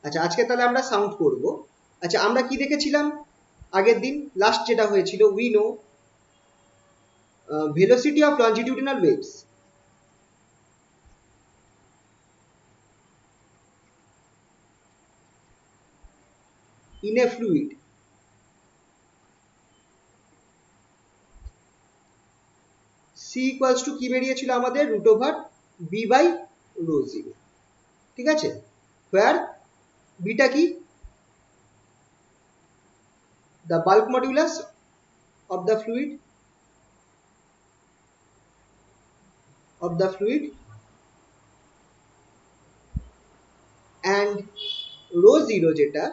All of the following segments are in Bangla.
আচ্ছা, আজকে তাহলে আমরা সাউন্ড করব। আচ্ছা, আমরা কি দেখেছিলাম আগের দিন? লাস্ট যেটা হয়েছিল, we know velocity of longitudinal waves in a fluid c equals to কি বেরিয়েছিল আমাদের? Root over B by rho zero. ঠিক আছে, where বিটা কি? the bulk modulus of the fluid and rho zero যেটা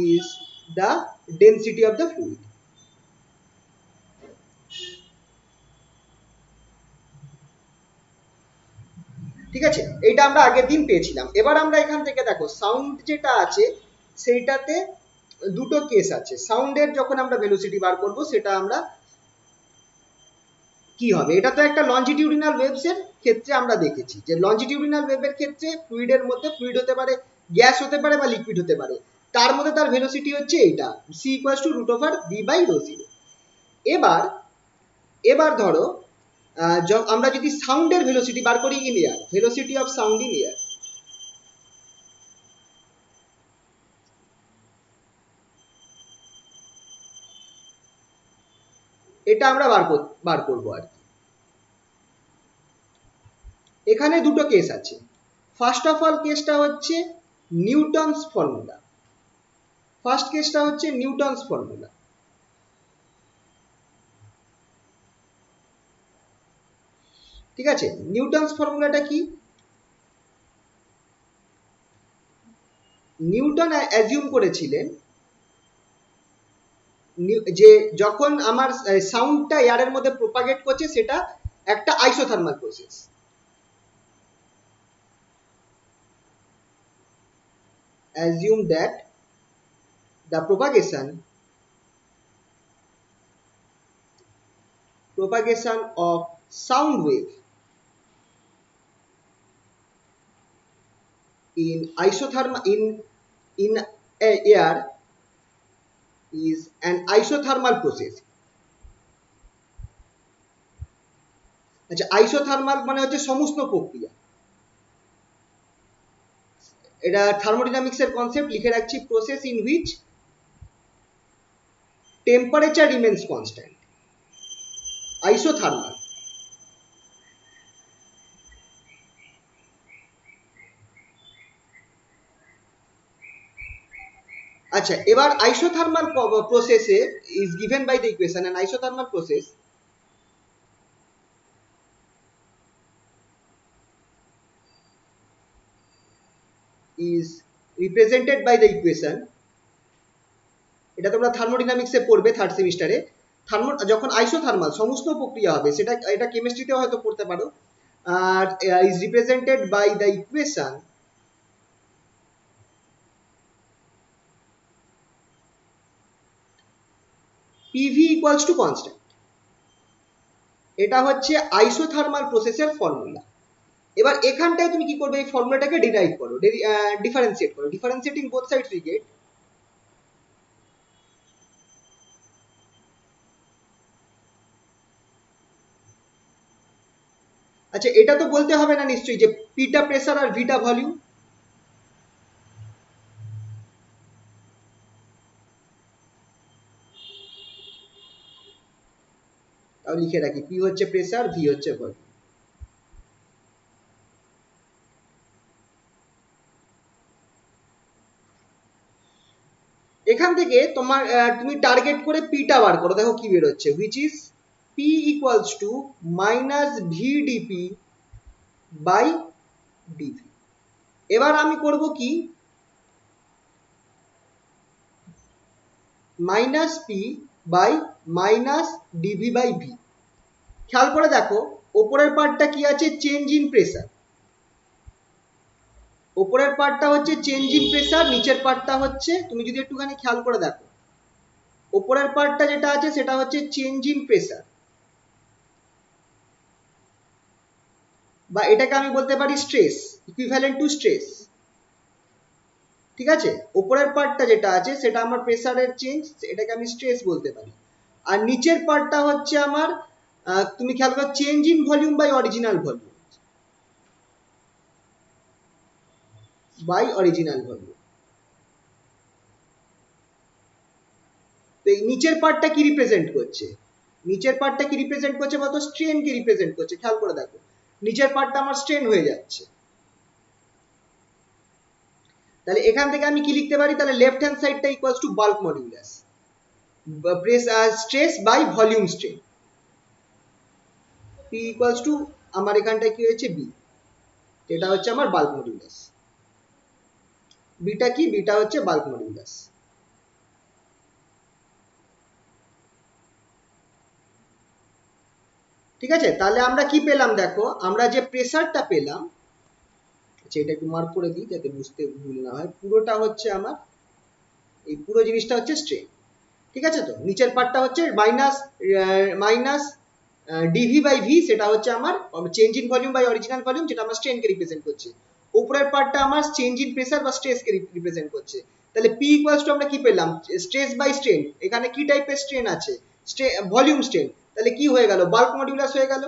is the density of the fluid। ঠিক আছে, এইটা আমরা আগের দিন পেয়েছিলাম। এবার আমরা এখান থেকে দেখো সাউন্ড যেটা আছে সেইটাতে দুটো কেস আছে। সাউন্ডের যখন আমরা ভেলোসিটি বার করব সেটা আমরা কি হবে, এটা তো একটা লঞ্জিটিউডিনাল ওয়েভস এর ক্ষেত্রে আমরা দেখেছি যে লঞ্জিটিউডিনাল ওয়েভের ক্ষেত্রে ফ্লুইডের মধ্যে ফ্লুইড হতে পারে, গ্যাস হতে পারে বা লিকুইড হতে পারে, তার মধ্যে তার ভেলোসিটি হচ্ছে এইটা c equals to root over B by rho zero. এবার এবার ধরো আমরা যদি সাউন্ডের ভেলোসিটি বার করি in air, velocity of sound in air, এটা আমরা বার করবো আর কি। এখানে দুটো কেস আছে। ফার্স্ট অফ অল কেসটা হচ্ছে নিউটনস ফর্মুলা। ফার্স্ট কেসটা হচ্ছে নিউটনস ফর্মুলা। ঠিক আছে, নিউটনস ফর্মুলাটা কি? নিউটন অ্যাজিউম করেছিলেন যে যখন আমার সাউন্ডটা এয়ারের মধ্যে প্রোপাগেট করছে সেটা একটা isothermal process. assume that the propagation of sound wave in isothermal in air is an isothermal process। আচ্ছা, আইসোথার্মাল মানে হচ্ছে সমস্ত প্রক্রিয়া। এটা থার্মোডাইনামিক্স এর কনসেপ্ট, লিখে রাখছি, process in which temperature remains constant, isothermal. আচ্ছা, এবার আইসোথার্মাল প্রসেসে is given by the equation an isothermal process is represented by the equation। এটা তোমরা থার্মোডাইনামিক্সে পড়বে থার্ড সেমিস্টারে। যখন আইসোথার্মাল সমস্ত প্রক্রিয়া হবে, সেটা এটা কেমিস্ট্রিতেও হয়তো পড়তে পারো। আর is represented by the equation PV equals to constant. এটা হচ্ছে আইসোথার্মাল প্রসেসের ফর্মুলা। এবার এখানটায় তুমি কি করবে, এই ফর্মুলাটাকে ডিরাইভ করো, ডিফারেন্সিয়েট করো। Differentiating both sides we get আচ্ছা, এটা তো বলতে হবে না নিশ্চয়ই যে পিটা প্রেসার আর ভিটা ভলিউম? তাও লিখে রাখি, পি হচ্ছে প্রেসার, ভি হচ্ছে ভলিউম। এখান থেকে তোমার তুমি টার্গেট করে পিটা বার করো, দেখো কি বেরোচ্ছে, which is P equals to minus V dP by dV. এবার আমি করব কি, minus P by minus dV by V. খেয়াল করে দেখো ওপরের পার্টটা কি আছে, চেঞ্জ ইন প্রেসার। ওপরের পার্টটা হচ্ছে চেঞ্জ ইন প্রেসার, নিচের পার্টটা হচ্ছে, তুমি যদি একটুখানি খেয়াল করে দেখো, ওপরের পার্টটা যেটা আছে সেটা হচ্ছে চেঞ্জ ইন প্রেসার, বা এটাকে আমি বলতে পারি স্ট্রেস, ইকুইভ্যালেন্ট টু স্ট্রেস। ঠিক আছে, ওপরের পার্টটা যেটা আছে সেটা আমার প্রেসারের চেঞ্জ, এটাকে আমি স্ট্রেস বলতে পারি। আর নিচের পার্টটা হচ্ছে আমার তুমি খেয়াল করো change in volume by original volume, by original volume. তো এই নিচের পার্টটা কি রিপ্রেজেন্ট করছে, নিচের পার্টটা কি রিপ্রেজেন্ট করছে বলতো, স্ট্রেন কে রিপ্রেজেন্ট করছে। খেয়াল করে দেখো নিচের পার্টটা আমার স্ট্রেন হয়ে যাচ্ছে। তাহলে এখান থেকে আমি কি লিখতে পারি, তাহলে লেফট হ্যান্ড সাইডটা equals to bulk modulus stress by volume strain, P equals to আমার এখানটায় কি হয়েছে বি, এটা হচ্ছে আমার বাল্ক মডিউলাস। বিটা কি, বিটা হচ্ছে বাল্ক মডিউলাস। ঠিক আছে, তাহলে আমরা কি পেলাম দেখো, আমরা যে প্রেসারটা পেলাম, আচ্ছা এটা একটু মার্ক করে দিই যাতে বুঝতে ভুল না হয়, পুরোটা হচ্ছে আমার এই পুরো জিনিসটা হচ্ছে স্ট্রেন। ঠিক আছে, তো নিচের পার্টটা হচ্ছে minus minus dV by V, সেটা হচ্ছে আমার change in volume by original volume, যেটা আমার স্ট্রেনকে রিপ্রেজেন্ট করছে। উপরের পার্টটা আমার চেঞ্জ ইন প্রেসার বা স্ট্রেসকে রিপ্রেজেন্ট করছে। তাহলে পি ইকুয়ালস টু আমরা কি পেলাম, স্ট্রেস বাই স্ট্রেন। এখানে কি টাইপের স্ট্রেন আছে, ভলিউম স্ট্রেন, তাহলে কি হয়ে গেল, বাল্ক মডিউলাস হয়ে গেল।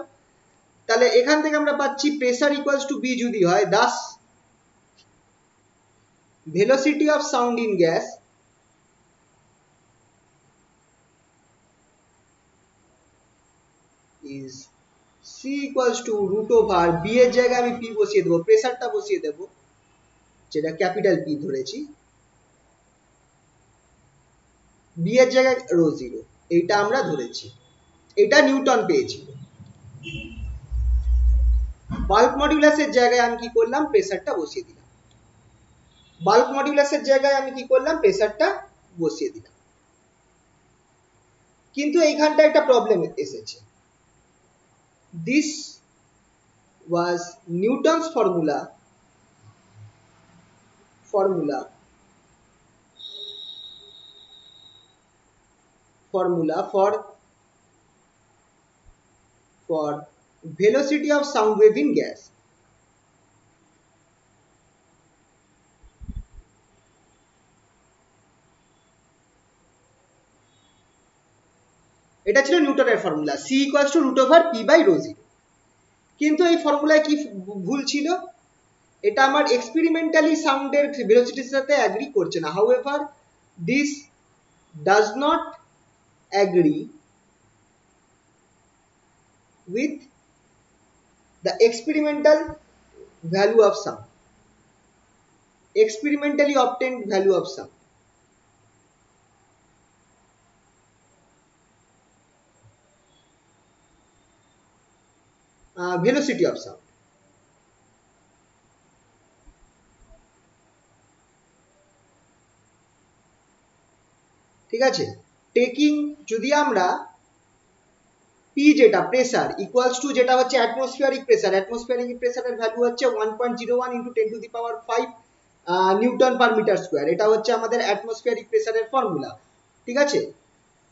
তাহলে এখান থেকে আমরা পাচ্ছি প্রেসার ইকুয়ালস টু বি যদি হয়, Das velocity of sound in gas is c equals to root over b এর জায়গায় আমি p বসিয়ে দেবো, প্রেসারটা বসিয়ে দেবো যেটা ক্যাপিটাল P ধরেছি, b এর জায়গায় রো জিরো, এইটা আমরা ধরেছি, এটা নিউটন পেয়েছিল। বাল্ক মডিউলাসের জায়গায় আমি কি করলাম, প্রেসারটা বসিয়ে দিলাম, বাল্ক মডিউলাসের জায়গায় আমি কি করলাম, প্রেসারটা বসিয়ে দিলাম। কিন্তু এইখানটা একটা প্রবলেম এসেছে, this was Newton's formula for velocity of sound wave in gas. এটা ছিল নিউটনের formula, c equals to root over P by rho zero. কিন্তু এই ফর্মুলায় কি ভুল ছিল, এটা আমার এক্সপেরিমেন্টালি সাউন্ডের ভেলোসিটির সাথে অ্যাগ্রি করছে না। However this does not agree with the experimental value of sound, experimentally obtained value of sound. Velocity of sound. ঠিক আছে, টেকিং যদি আমরা P যেটা প্রেসার ইকুয়ালস টু যেটা হচ্ছে অ্যাটমসফিয়ারিক প্রেসার, অ্যাটমসফিয়ারিক প্রেসারের ভ্যালু হচ্ছে 1.01 into 10 to the power 5 newton per metre square, এটা হচ্ছে আমাদের অ্যাটমসফিয়ারিক প্রেসারের ফর্মুলা। ঠিক আছে,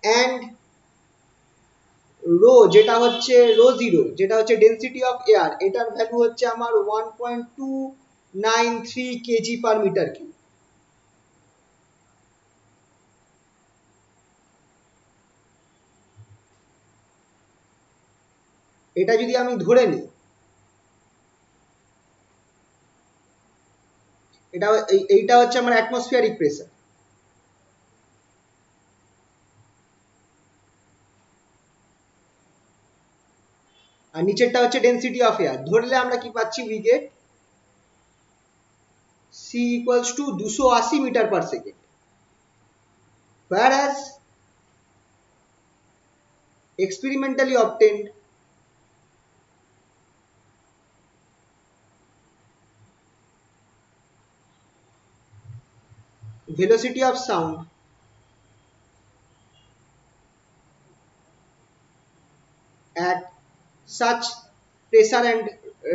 অ্যান্ড রো যেটা হচ্ছে রো জিরো, যেটা হচ্ছে ডেন্সিটি অফ এয়ার, এটার ভ্যালু হচ্ছে আমার 1.293 কেজি পার মিটার কিউব। এটা যদি আমি ধরে নিই, এটা এইটা হচ্ছে আমার অ্যাটমসফিয়ারিক প্রেসার, আর নিচেরটা হচ্ছে ডেন্সিটি অফ এয়ার। ধরলে আমরা কি পাচ্ছি, we get c equals to 280 metre per second, whereas experimentally obtained velocity of sound at such pressure and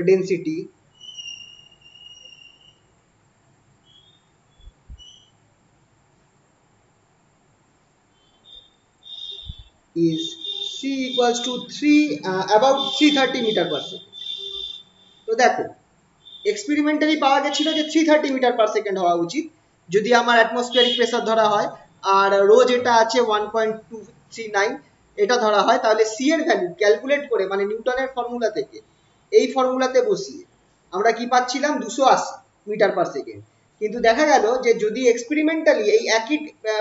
density is c equals to 3 about 330 metre per second. তো দেখো এক্সপেরিমেন্টালি পাওয়া গেছিল যে 330 মিটার পার সেকেন্ড হওয়া উচিত, যদি আমার অ্যাটমসফিয়ারিক প্রেসার ধরা হয় আর রো যেটা আছে 1.239 এটা ধরা হয়, তাহলে সি এর ভ্যালু ক্যালকুলেট করে মানে নিউটনের ফর্মুলা থেকে এই ফর্মুলাতে বসিয়ে আমরা কি পাচ্ছিলাম 280 মিটার পার সেকেন্ড। কিন্তু দেখা গেল যে যদি এক্সপেরিমেন্টালি এই একই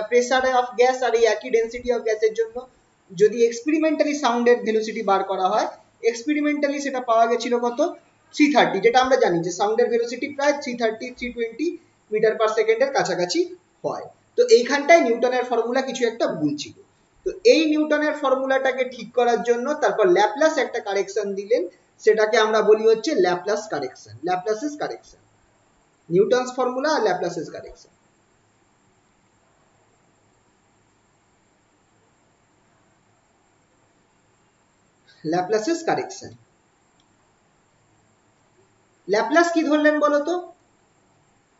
প্রেসারে অফ গ্যাস আর এই একই ডেন্সিটি অফ গ্যাসের জন্য যদি এক্সপেরিমেন্টালি সাউন্ডের ভেলোসিটি বার করা হয়, এক্সপেরিমেন্টালি সেটা পাওয়া গেছিল কত 330, যেটা আমরা জানি যে সাউন্ডের ভেলোসিটি প্রায় 330-320 মিটার পার সেকেন্ডের কাছাকাছি হয়। তো এইখানটায় নিউটনের ফর্মুলা কিছু একটা ভুল ছিল। তো এই নিউটনের ফর্মুলাটাকে ঠিক করার জন্য তারপর ল্যাপলাস একটা কারেকশন দিলেন, সেটাকে আমরা বলি হচ্ছে Laplace correction, Laplace's correction, Newton's formula আর Laplace's correction. Laplace's correction, Laplace কি ধরলেন বলতো?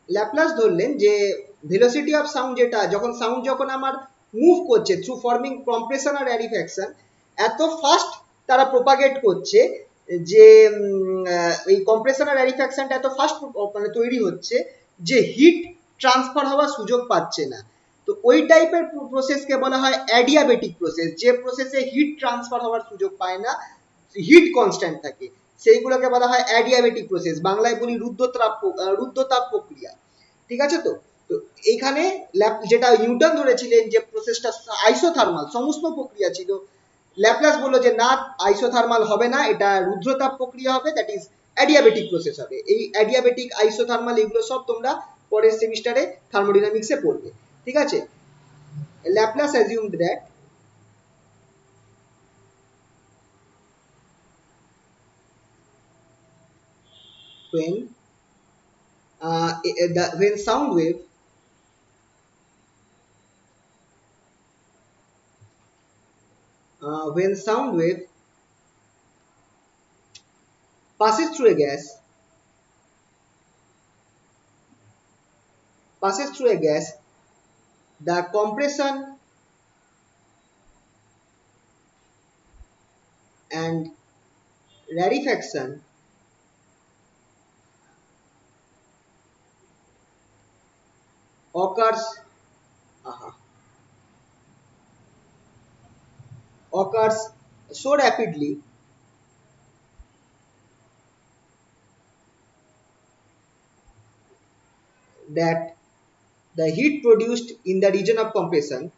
ল্যাপলাস ধরলেন যে ভেলোসিটি অফ সাউন্ড, যেটা যখন সাউন্ড যখন আমার মুভ করছে থ্রু ফর্মিং কম্প্রেশন আর র্যারিফ্যাকশন, এত ফাস্ট তারা প্রোপাগেট করছে যে এই কম্প্রেশন আর র্যারিফ্যাকশনটা এত ফাস্ট মানে তৈরি হচ্ছে যে হিট ট্রান্সফার হওয়ার সুযোগ পাচ্ছে না। তো ওই টাইপের প্রসেসকে বলা হয় অ্যাডিয়াবেটিক প্রসেস, যে প্রসেসে হিট ট্রান্সফার হওয়ার সুযোগ পায় না, হিট কনস্ট্যান্ট থাকে, সেইগুলোকে বলা হয় অ্যাডিয়াবেটিক প্রসেস, বাংলায় বলি রুদ্ধতাপ প্রক্রিয়া। ঠিক আছে? তো তো এইখানে যেটা নিউটন ধরেছিলেন যে প্রসেসটা আইসোথার্মাল সমস্ত প্রক্রিয়া ছিল, ল্যাপলাস বললো যে না, আইসোথার্মাল হবে না, এটা রুদ্রতাপ প্রক্রিয়া হবে, দ্যাট ইজ অ্যাডিয়াবেটিক প্রসেস হবে। এই অ্যাডিয়াবেটিক, আইসোথার্মাল এগুলো সব তোমরা পরের সেমিস্টারে থার্মোডাইনামিক্সে পড়বে। ঠিক আছে? Laplace assumed that when when sound wave when sound wave passes through a gas, passes through a gas, the compression and rarefaction occurs uh, occurs so rapidly that the heat produced in the region of compression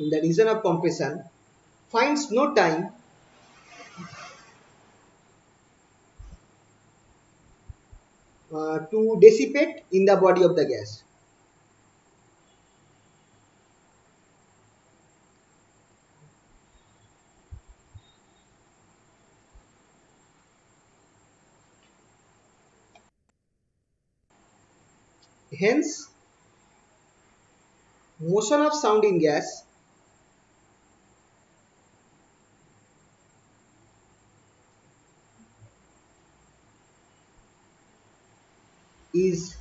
in the region of compression finds no time to dissipate in the body of the gas. Hence, motion of sound in gas is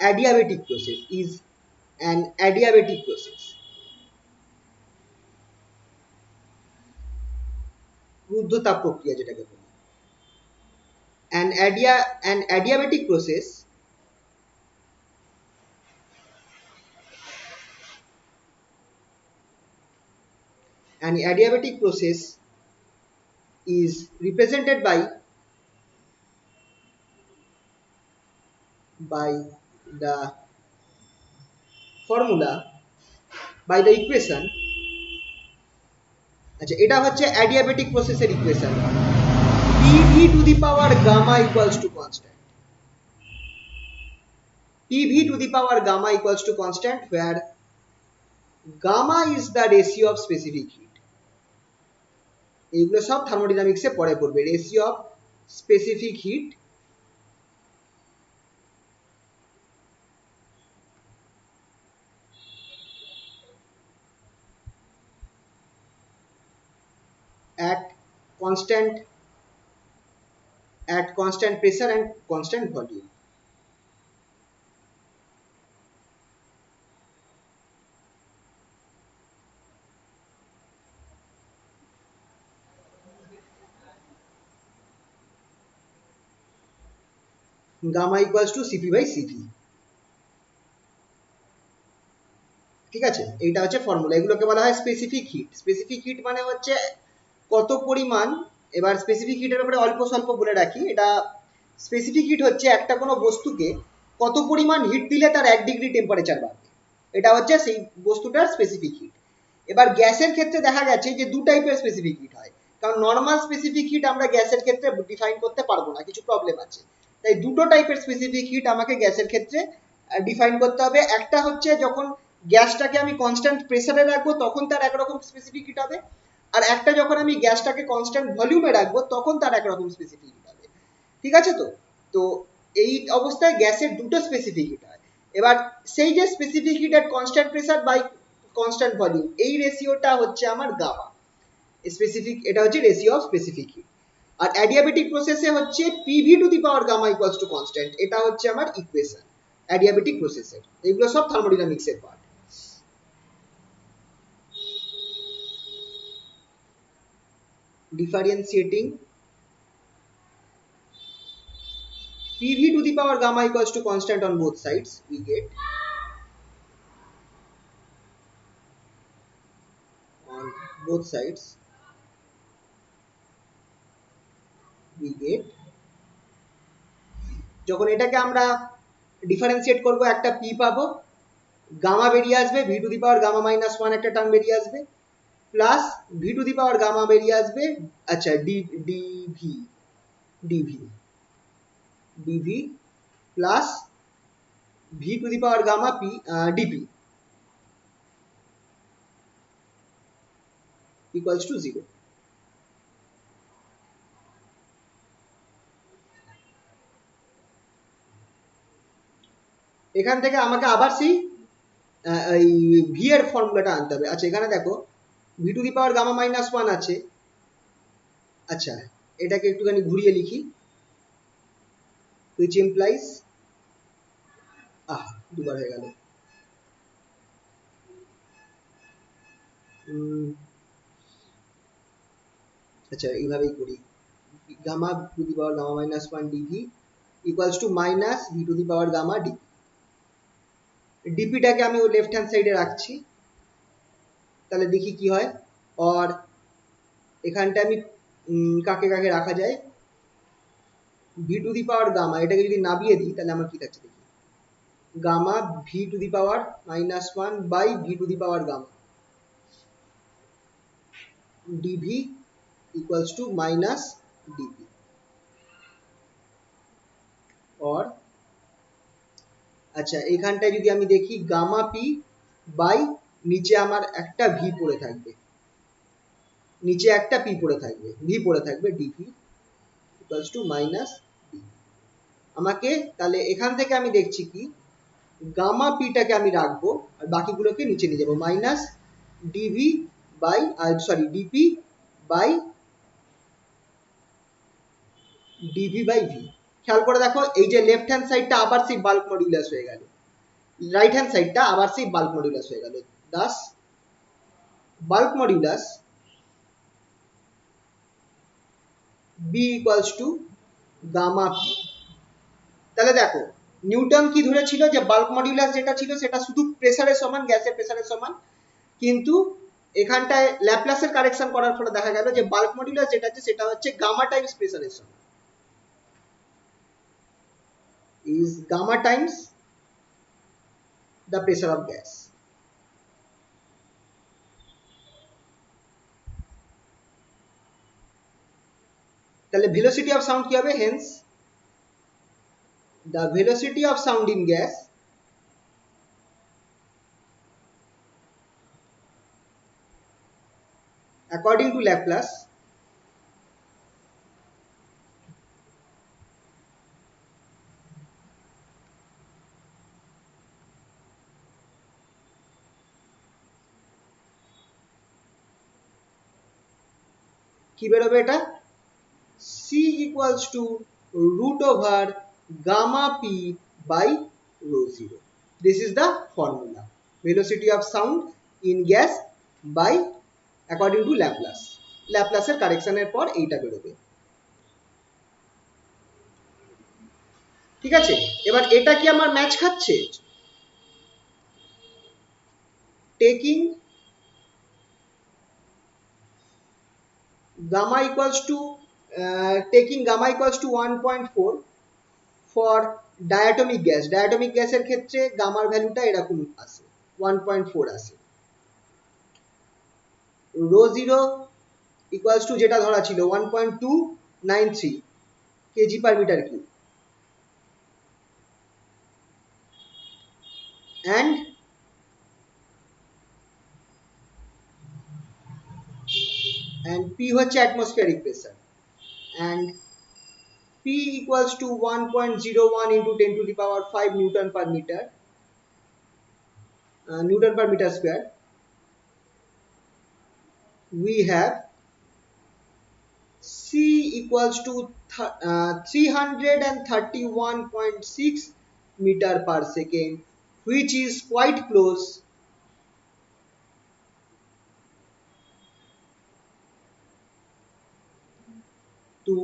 adiabatic process, is an adiabatic process. রুদ্ধতাপ প্রক্রিয়া যেটাকে বলি। An adiabatic process an adiabatic process is represented by the formula, by the equation। আচ্ছা, এটা হচ্ছে adiabatic প্রসেসের equation, PV to the power gamma equals to constant, PV to the power gamma equals to constant, where gamma is the ratio of specific heat। এগুলো সব থার্মোডাইনামিক্সে পরে পড়বে, ratio of specific hit at constant at constant pressure and constant volume. Gamma equals to Cp by Cv. ঠিক আছে, এইটা হচ্ছে ফর্মুলা। এগুলোকে বলা হয় স্পেসিফিক হিট। স্পেসিফিক হিট মানে হচ্ছে কত পরিমাণ, এবার স্পেসিফিক হিটের ব্যাপারে অল্প স্বল্প বলে রাখি। এটা স্পেসিফিক হিট হচ্ছে একটা কোনো বস্তুকে কত পরিমাণ হিট দিলে তার 1 ডিগ্রি টেম্পারেচার বাড়বে, এটা হচ্ছে সেই বস্তুটার স্পেসিফিক হিট। এবার গ্যাসের ক্ষেত্রে দেখা গেছে যে দু টাইপের স্পেসিফিক হিট হয়, কারণ নর্মাল স্পেসিফিক হিট আমরা গ্যাসের ক্ষেত্রে ডিফাইন করতে পারবো না, কিছু প্রবলেম আছে। তাই দুটো টাইপের স্পেসিফিক হিট আমাকে গ্যাসের ক্ষেত্রে ডিফাইন করতে হবে। একটা হচ্ছে যখন গ্যাসটাকে আমি কনস্ট্যান্ট প্রেসারে রাখবো তখন তার একরকম স্পেসিফিক হিট হবে, আর একটা যখন আমি গ্যাসটাকে কনস্ট্যান্ট ভলিউমে রাখবো তখন তার একরকম স্পেসিফিক হিট হবে। ঠিক আছে? তো তো এই অবস্থায় গ্যাসের দুটো স্পেসিফিক হিট হয়। এবার সেই যে specific heat at constant pressure by constant volume, এই রেশিওটা হচ্ছে আমার গামা স্পেসিফিক, এটা হচ্ছে রেশিও অফ স্পেসিফিক হিট। আর অ্যাডিয়াবেটিক প্রসেসে হচ্ছে PV to the power gamma equals to constant, এটা হচ্ছে আমার ইকুয়েশন অ্যাডিয়াবেটিক প্রসেসের। এগুলো সব থার্মোডাইনামিক্সের part. Differentiating PV to the power gamma equals to constant on both sides, we get on both sides we get, যখন এটাকে আমরা ডিফারেন্সিয়েট করব একটা পি পাবো, গামা বেরিয়ে আসবে, V to the power gamma minus one একটা টার্ম বেরিয়ে আসবে, plus V to the power gamma বেরিয়ে আসবে, আচ্ছা dV dV dV plus V to the power gamma P dP equals to 0। এখান থেকে আমাকে আবার সেই এই ভি এর ফর্মুলাটা আনতে হবে। আচ্ছা এখানে দেখো V to the power gamma minus one আছে। আচ্ছা এটাকে একটুখানি ঘুরিয়ে লিখি, which implies দুবার হয়ে গেল, আচ্ছা এইভাবেই করি, gamma to the power gamma minus one DV equals to minus V to the power gamma DP. ডিপিটাকে আমি ওই লেফট হ্যান্ড সাইডে রাখছি, তাহলে দেখি কি হয়। আর এখানটা আমি কাকে কাকে রাখা যায়, V to the power gamma এটাকে যদি নামিয়ে দিই তাহলে আমার কি থাকছে দেখি, gamma V to the power minus one by V to the power gamma dV equals to minus dP. और আচ্ছা এইখানটায় যদি আমি দেখি গামা পি বাই নিচে আমার একটা ভি পড়ে থাকবে, নিচে একটা পি পড়ে থাকবে, ভি পড়ে থাকবে, dV equals to minus D. আমাকে তাহলে এখান থেকে আমি দেখছি কি গামা পিটাকে আমি রাখবো আর বাকিগুলোকে নিচে নিয়ে যাবো, minus dV by sorry dP by dV by V. খেয়াল করে দেখো এই যে লেফট হ্যান্ড সাইডটা আবার সেই বাল্ক মডিউলাস হয়ে গেল, রাইট হ্যান্ড সাইডটা আবার সেই বাল্ক মডিউলাস হয়ে গেল। Thus bulk modulus B equals to gamma P. তাহলে দেখো নিউটন কি ধরেছিল যে বাল্ক মডিউলাস যেটা ছিল সেটা শুধু প্রেসারের সমান, গ্যাসের প্রেসারের সমান, কিন্তু এখানটায় ল্যাপ্লাসের কারেকশন করার ফলে দেখা গেল যে বাল্ক মডিউলাস যেটা আছে সেটা হচ্ছে গামা টাইমস প্রেসারের সমান, is gamma times the pressure of gas। তাহলে velocity of sound কি হবে, hence the velocity of sound in gas according to Laplace কি বেরোবে, এটা c equals to root over gamma p by rho 0. This is the formula. Velocity of sound in gas by according to Laplace. ল্যাপ্লাসের কারেকশনের পর এইটা বেরোবে। ঠিক আছে, এবার এটা কি আমার ম্যাচ খাচ্ছে? Taking gamma equals to 1.4 for diatomic gas. Diatomic গ্যাসের ক্ষেত্রে গামার ভ্যালুটা এরকম আসে 1.4 আসে। রো 0 equals to যেটা ধরা ছিল 1.293 kg per metre cube, and P হচ্ছে atmospheric pressure, and P equals to 1.01 into 10 to the power 5 Newton per meter square. We have C equals to 331.6 meter per second, which is quite close to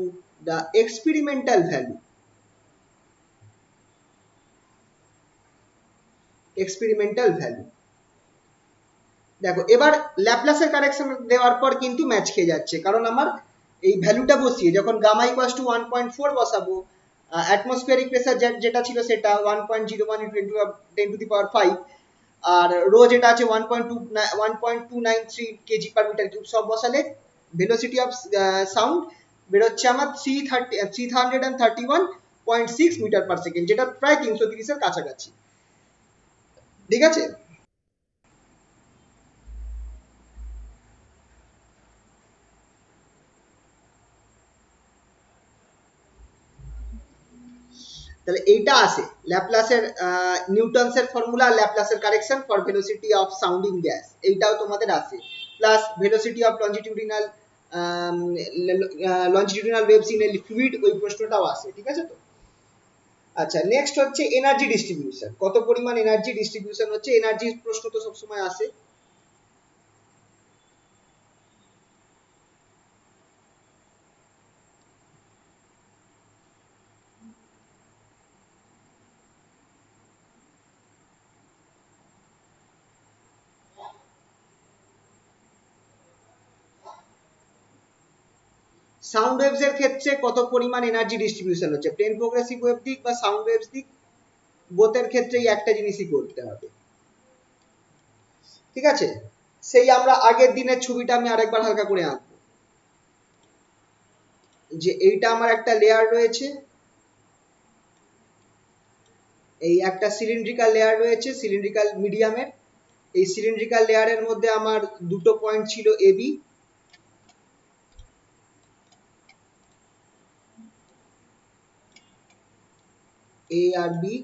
the experimental value. দেখো এবার ল্যাপ্লাসের কারেকশন দেওয়ার পর কিন্তু ম্যাচ খেয়ে যাচ্ছে, কারণ আমার এই ভ্যালুটা বসিয়ে যখন গামা ইকুয়ালস টু 1.4 বসাবো, অ্যাটমসফিয়ারিক প্রেসার যেটা ছিল সেটা 1.01 ইনটু 10 টু দি পাওয়ার 5, আর রো যেটা আছে 1.293 কেজি পার মিটার কিউব, সব বসালে ভেলোসিটি অফ সাউন্ড বেরোচ্ছে আমার 331.6 মিটার পার সেকেন্ড, যেটা প্রায় 330 এর কাছাকাছি। ঠিক আছে, তাহলে এইটা আসে ল্যাপ্লাসের নিউটনসের ফর্মুলা, ল্যাপ্লাসের correction for velocity of sound in gas, এইটাও তোমাদের আসে, plus velocity of longitudinal waves in a fluid, ওই প্রশ্নটাও আসে। ঠিক আছে তো, আচ্ছা নেক্সট হচ্ছে এনার্জি ডিস্ট্রিবিউশন, কত পরিমাণ এনার্জি ডিস্ট্রিবিউশন হচ্ছে, এনার্জির প্রশ্ন তো সবসময় আসে। সাউন্ড ওয়েভস এর ক্ষেত্রে কত পরিমাণ এনার্জি ডিস্ট্রিবিউশন হচ্ছে, প্লেন প্রোগ্রেসিভ ওয়েভ দিক বা সাউন্ড ওয়েভস দিক, বোথের ক্ষেত্রেই একটা জিনিসই করতে হবে। ঠিক আছে, সেই আমরা আগের দিনের ছবিটা আমি আরেকবার হালকা করে আঁকবো, যে এইটা আমার একটা লেয়ার রয়েছে, এই একটা সিলিন্ড্রিক্যাল লেয়ার রয়েছে, সিলিন্ড্রিক্যাল মিডিয়ামের, এই সিলিন্ড্রিক্যাল লেয়ারের মধ্যে আমার দুটো পয়েন্ট ছিল A B, A R B.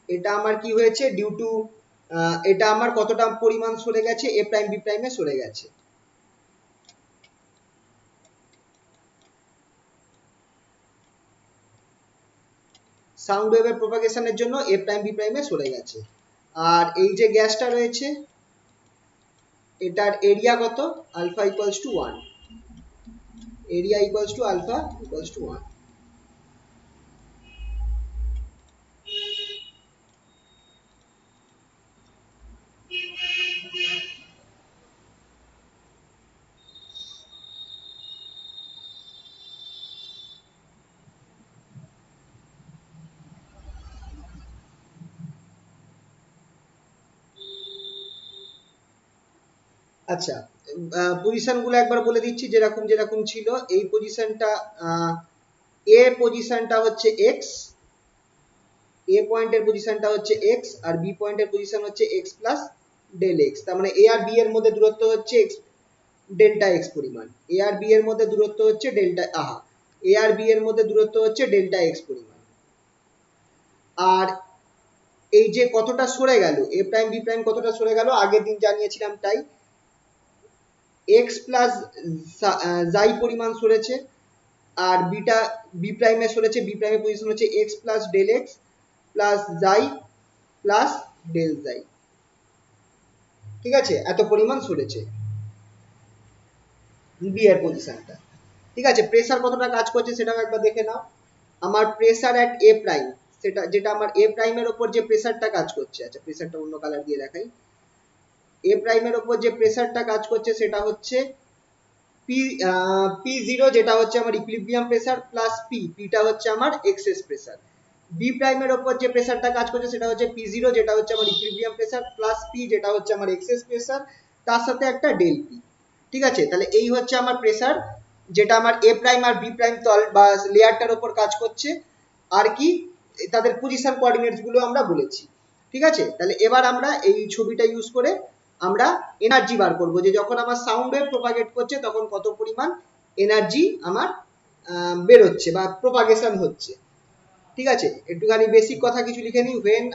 এটা আমার কি হয়েছে, ডিউ টু এটা আমার কতটা পরিমাণ সরে গেছে, এ প্রাইম বি প্রাইমে সরে গেছে। সাউন্ড ওয়েভের প্রপাগেশনের জন্য এ প্রাইম বি প্রাইমে সরে গেছে। আর এই যে গ্যাসটা রয়েছে, এটার এরিয়া কত, alpha equals to 1, area equals to alpha equals to 1। আচ্ছা, পজিশন গুলো একবার বলে দিচ্ছি যেরকম যেরকম ছিল। এই পজিশনটা, এ পজিশনটা হচ্ছে এক্স, এ পয়েন্টের পজিশনটা হচ্ছে এক্স, আর বি পয়েন্টের পজিশন হচ্ছে এক্স প্লাস ডেল এক্স। তার মানে এ আর বি এর মধ্যে দূরত্ব হচ্ছে এক্স ডেল্টা এক্স পরিমাণ, এ আর বি এর মধ্যে দূরত্ব হচ্ছে ডেল্টা, এ আর বি এর মধ্যে দূরত্ব হচ্ছে ডেল্টা এক্স পরিমাণ। আর এই যে কতটা সরে গেল, এ প্রাইম বি প্রাইম কতটা সরে গেল, আগের দিন জানিয়েছিলাম তাই, এক্স প্লাস জাই পরিমাণ সরেছে, আর বিটা বি প্রাইমে সরেছে, বি প্রাইমের পজিশন হচ্ছে X plus del X plus xi plus del xi. ঠিক আছে, এত পরিমাণ সরেছে বি এর পজিশনটা। ঠিক আছে, প্রেসার কতটা কাজ করছে সেটাও একবার দেখে নাও। আমার প্রেসার অ্যাট এ প্রাইম, সেটা যেটা আমার এ প্রাইমের ওপর যে প্রেসারটা কাজ করছে, আচ্ছা প্রেসারটা অন্য কালার দিয়ে দেখাই। এ প্রাইমের ওপর যে প্রেসারটা কাজ করছে সেটা হচ্ছে পি পি জিরো, যেটা হচ্ছে আমার ইকুইলিব্রিয়াম প্রেসার, প্লাস পিটা হচ্ছে আমার এক্সেস প্রেসার। বি প্রাইমের ওপর যে প্রেসারটা কাজ করছে সেটা হচ্ছে পি জিরো, যেটা হচ্ছে আমার ইকুইলিব্রিয়াম প্রেসার, প্লাস পি যেটা হচ্ছে আমার এক্সেস প্রেসার, তার সাথে একটা ডেল পি। ঠিক আছে, তাহলে এই হচ্ছে আমার প্রেসার যেটা আমার এ প্রাইম আর বি প্রাইম তল বা লেয়ারটার ওপর কাজ করছে। আর কি, তাদের পজিশন কোঅর্ডিনেটস গুলো আমরা বলেছি। ঠিক আছে, তাহলে এবার আমরা এই ছবিটা ইউজ করে আমরা এনার্জি বার করব, যে যখন আমার সাউন্ড ওয়েভ প্রপাগেট করছে তখন কত পরিমাণ এনার্জি আমার বেরোচ্ছে বা প্রপাগেশন হচ্ছে। ঠিক আছে, একটুখানি বেসিক কথা কিছু লিখে নিই। When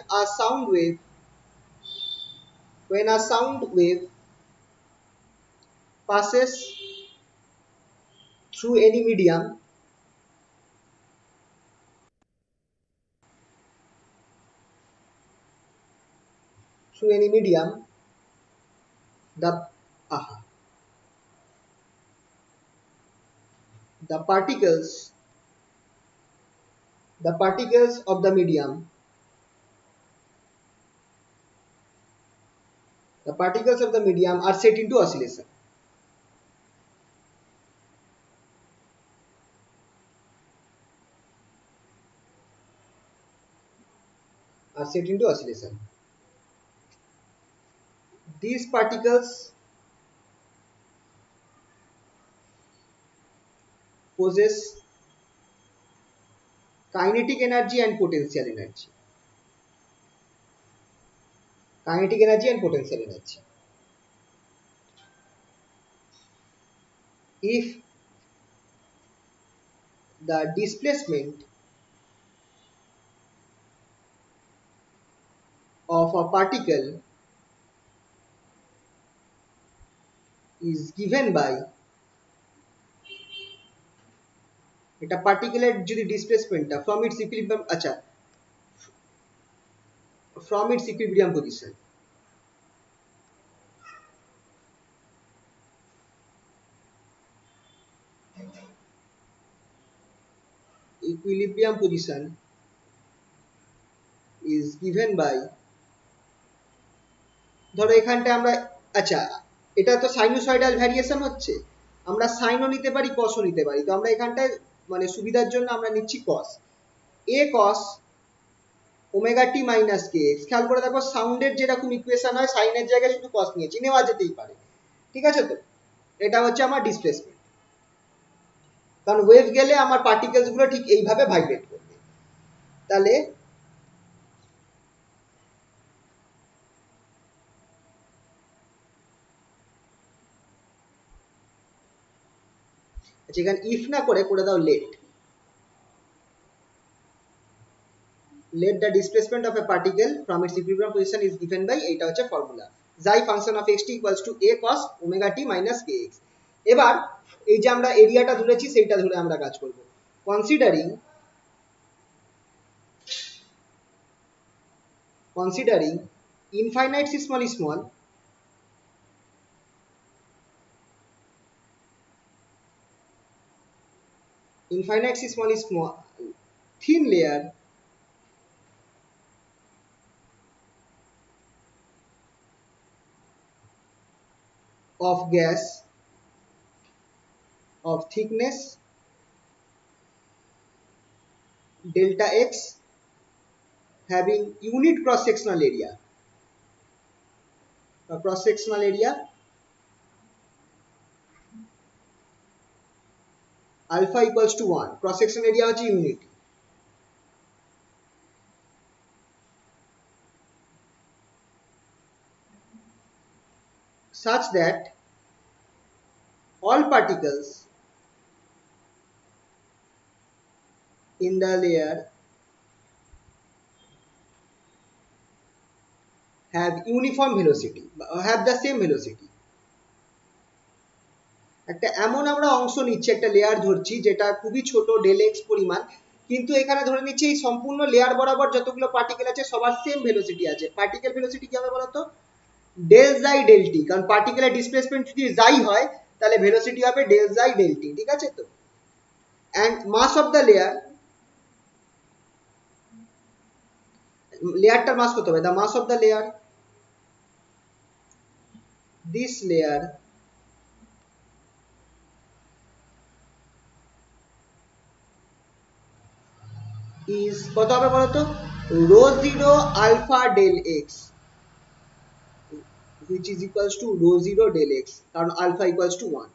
a sound wave passes through any medium, through any medium the aha, the particles of the medium, the particles of the medium are set into oscillation. Are set into oscillation. These particles possess kinetic energy and potential energy. Kinetic energy and potential energy. If the displacement of a particle is given by এটা পার্টিকুলার যদি ডিসপ্লেসমেন্টটা ফ্রম ইটস ইকুইলিব্রিয়াম, আচ্ছা from its equilibrium position, equilibrium position is given by, ধরো এখানটা আমরা, আচ্ছা এটা তো সাইনোসয়েডাল ভ্যারিয়েশন হচ্ছে, আমরা সাইনও নিতে পারি কসও নিতে পারি, তো আমরা এখানটায় মানে সুবিধার জন্য আমরা নিচ্ছি কস। এ cos omega t minus k x, খেয়াল করে দেখো সাউন্ডের যেরকম ইকুয়েশন হয় সাইনের জায়গায় শুধু কস নিয়েছি, নেওয়া যেতেই পারে। ঠিক আছে, তো এটা হচ্ছে আমার ডিসপ্লেসমেন্ট, কারণ ওয়েভ গেলে আমার পার্টিকেলস গুলো ঠিক এইভাবে ভাইব্রেট করবে। তাহলে আচ্ছা, এখানে ইফ না করে করে দাও let the displacement of a particle from its equilibrium position is given by, এইটা হচ্ছে formula, xi function of xt equals to a cos omega t minus kx। এবার এই যে আমরা এরিয়াটা ধরেছি সেইটা ধরে আমরা কাজ করব। considering infinite small thin layer of gas of thickness delta x having unit cross sectional area, alpha equals to 1, cross section area হচ্ছে unit, such that all particles in the layer have uniform velocity, have the same velocity, একটা এমন আমরা অংশ নিচ্ছি, একটা লেয়ার ধরছি যেটা খুবই ছোট ডেল এক্স পরিমাণ, কিন্তু এখানে ধরে নিচ্ছি এই সম্পূর্ণ লেয়ার বরাবর যতগুলো পার্টিকেল আছে সবার সেম ভেলোসিটি আছে। পার্টিকেল ভেলোসিটি কি হবে বলতো? ডেল জাই ডেল টি, কারণ পার্টিকেলের ডিসপ্লেসমেন্ট যদি জাই হয় তাহলে ভেলোসিটি হবে ডেল জাই ডেল টি, ঠিক আছে তো? And mass of the layer, লেয়ারটার মাস কত হবে? The mass of the layer, this layer is কত হবে বলতো? Rho zero alpha del x, which is equals to rho 0 del x, কারণ আলফা ইকুয়ালস টু 1।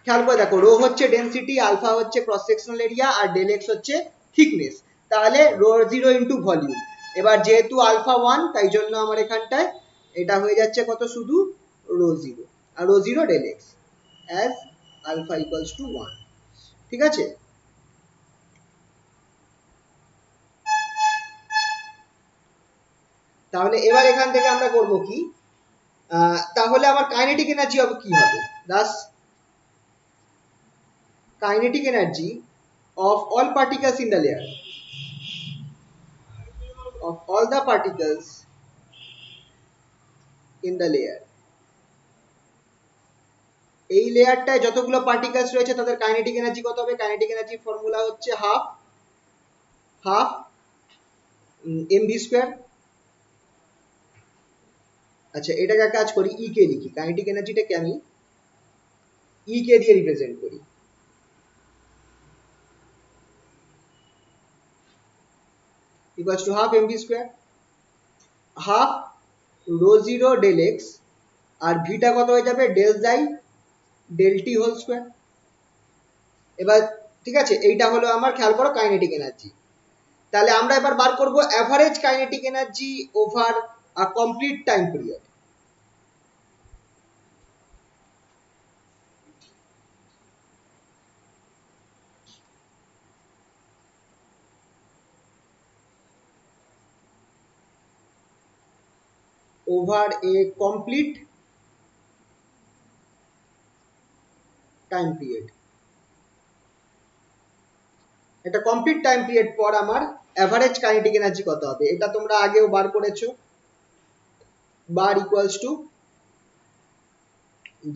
খেয়াল করে দেখো, রো হচ্ছে ডেনসিটি, আলফা হচ্ছে ক্রস সেকশনাল এরিয়া, আর ডেল এক্স হচ্ছে থিকনেস। তাহলে রো 0 ইন্টু ভলিউম। এবার যেহেতু আলফা 1, তাই জন্য আমার এখানটায় এটা হয়ে যাচ্ছে কত? শুধু রো 0, আর rho 0 del X as alpha equals to 1, ঠিক আছে? তাহলে এবার এখান থেকে আমরা করব কি? তাহলে আমার কাইনেটিক এনার্জি হবে কি হবে? Das kinetic energy of all particles in the layer, of all the particles in the layer, এই লেয়ারটায় যতগুলো পার্টিকেলস রয়েছে তাদের কাইনেটিক এনার্জি কত হবে? কাইনেটিক এনার্জি ফর্মুলা হচ্ছে হাফ হাফ এমভি স্কোয়ার। আচ্ছা, এটাকে কাজ করি, ই কে লিখি, কাইনেটিক এনার্জিটাকে আমি ই কে দিয়ে রিপ্রেজেন্ট করি, equals to half MV square, half rho zero del x, আর ভিটা কত হয়ে যাবে? Del xi del t whole square. এবার ঠিক আছে, এইটা হলো আমার, খেয়াল করো, কাইনেটিক এনার্জি। তাহলে আমরা এবার বার করব average kinetic energy over a complete time period. Over a complete time period, এটা কমপ্লিট টাইম পিরিয়ড পর আমার অ্যাভারেজ কাইনেটিক এনার্জি কত হবে? এটা তোমরা আগেও বার করেছো, bar equals to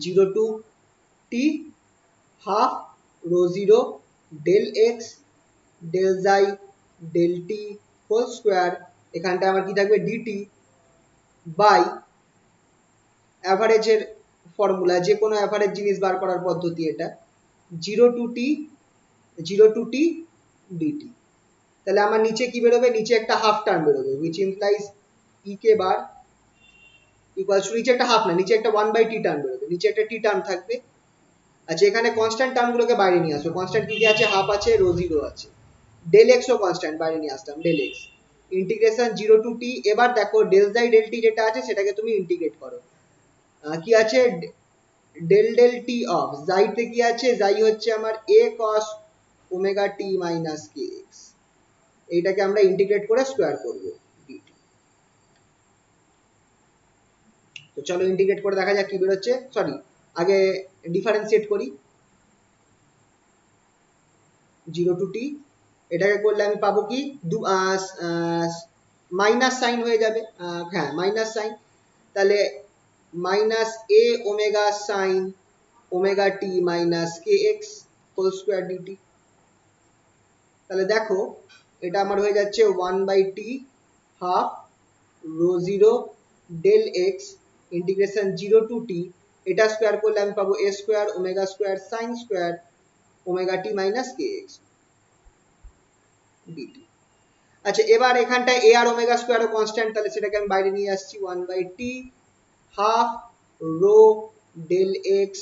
0 to t half rho 0 del x del xi del t whole square, এখানটা আমার কি থাকবে? ডিটি বাই অ্যাভারেজের ফর্মুলা, যে কোনো অ্যাভারেজ জিনিস বার করার পদ্ধতি এটা, 0 to T 0 to t d t. তাহলে আমার নিচে কি বেরোবে? নিচে একটা হাফ টার্ম বেরোবে, which implies E K bar equals two, নিচে একটা হাফ না, নিচে একটা 1/t টার্ম বেরোবে, নিচে একটা টি টার্ম থাকবে। আচ্ছা, এখানে কনস্ট্যান্ট টার্মগুলোকে বাইরে নিয়ে আসো। কনস্ট্যান্ট কি কি আছে? হাফ আছে, রো 0 আছে, ডেল এক্স ও কনস্ট্যান্ট বাইরে নিয়ে আসতাম, ডেল এক্স ইন্টিগ্রেশন 0 টু টি। এবার দেখো ডেল জাই ডেল টি যেটা আছে সেটাকে তুমি ইন্টিগ্রেট করো। কি আছে? ডেল ডেল টি অফ জাইতে কি আছে? জাই হচ্ছে আমার এ cos omega t minus k x, এইটাকে আমরা ইন্টিগ্রেট করে স্কোয়ার করবো ডিটি। তো চলো ইন্টিগ্রেট করে দেখা যাক কি বেরোচ্ছে। সরি, আগে ডিফারেন্সিয়েট করি। 0 টু টি, এটাকে করলে আমি পাবো কি? মাইনাস সাইন হয়ে যাবে, হ্যাঁ মাইনাস সাইন। তাহলে minus a omega sine omega t minus k x whole square dt. তাহলে দেখো এটা আমার হয়ে যাচ্ছে 1/t half rho 0 del x integration 0 to t, এটা স্কোয়ার করলে আমি পাবো a square omega square sine square omega t minus k x dt. আচ্ছা, এবার এখানটায় এ আর ওমেগা স্কোয়ারও কনস্ট্যান্ট, তাহলে সেটাকে আমি বাইরে নিয়ে আসছি, 1/t half rho del x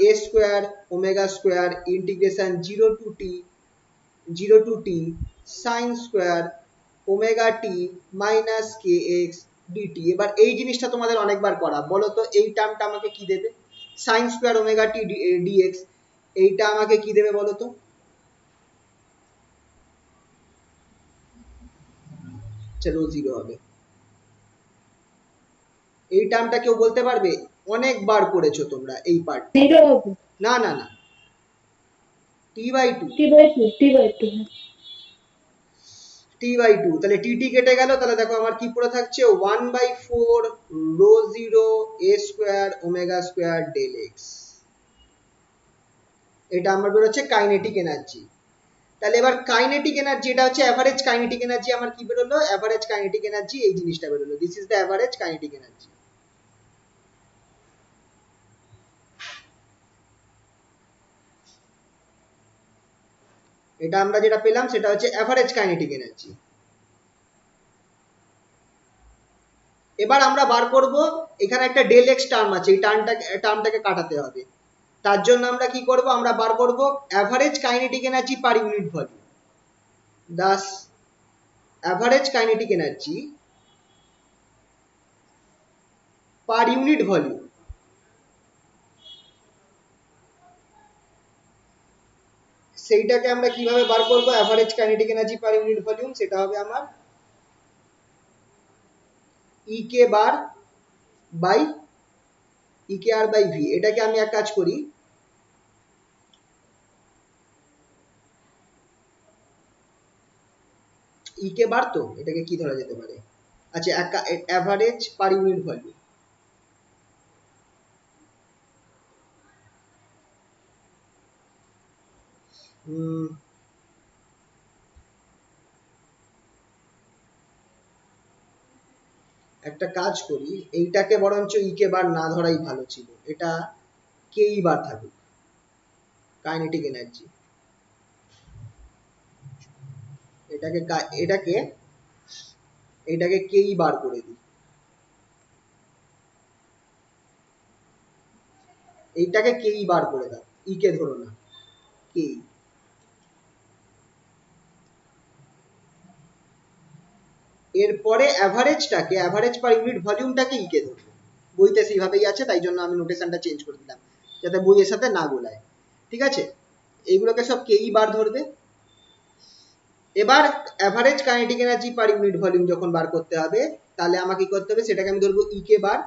a square omega square integration 0 to t sine square omega t minus k x dt. এবার এই জিনিসটা তোমাদের অনেকবার করা, বলো তো এই টার্মটা আমাকে কি দেবে? সাইন স্কোয়ার ওমেগা টি ডিএক্স, এইটা আমাকে কি দেবে বলো তো? চলো 0 হবে। এই টার্মটা কেউ বলতে পারবে? অনেকবার করেছো তোমরা এই পার্ট। জিরো হবে। না না না, t/2। T by two. t/2, তাহলে টি কেটে গেল, তাহলে দেখো আমার কি পড়ে থাকছে 1/4 rho 0 a square omega square del x. এটা আমার বেরোচ্ছে কাইনেটিক এনার্জি। তাহলে এবার কাইনেটিক এনার্জি, এটা হচ্ছে অ্যাভারেজ কাইনেটিক এনার্জি, আমার কি বেরোলো? অ্যাভারেজ কাইনেটিক এনার্জি এই জিনিসটা বেরোলো, this is the average kinetic energy. এটা আমরা যেটা পেলাম সেটা হচ্ছে অ্যাভারেজ কাইনেটিক এনার্জি। এবার আমরা বার করব, এখানে একটা ডেল এক্স টার্ম আছে, এই টার্মটাকে কাটাতে হবে। তার জন্য আমরা কি করব, আমরা বার করব average kinetic energy per unit volume. Thus average kinetic energy per unit volume, সেইটাকে আমরা কিভাবে বার করব average kinetic energy per unit volume? সেটা হবে আমার E K bar by E K আর বাই ভি। এটাকে আমি এক কাজ করি, ই কে বার, তো এটাকে কি ধরা যেতে পারে? আচ্ছা, অ্যাভারেজ পার ইউনিট ভলিউম, একটা কাজ করি, এইটাকে বরঞ্চ ই কে বার না ধরাই ভালো ছিল, এটা কে ই বার থাকুক, কাইনেটিক এনার্জি। এটাকে এটাকে এটাকে কে ই বার করে দিই, এইটাকে কে ই বার করে দাও, ই কে ধরো না, কে ই। এরপরে অ্যাভারেজটাকে, অ্যাভারেজ পার ইউনিট ভলিউমটাকে ই কে ধরবো। বইতে সেইভাবেই আছে, তাই জন্য আমি নোটেশনটা চেঞ্জ করে দিলাম যাতে বইয়ের সাথে না গোলায়। ঠিক আছে, এইগুলোকে সব কে ই বার ধরবে। এবার average kinetic energy per unit volume যখন বার করতে হবে, তাহলে আমাকে কি করতে হবে, সেটাকে আমি ধরবো ই কে বার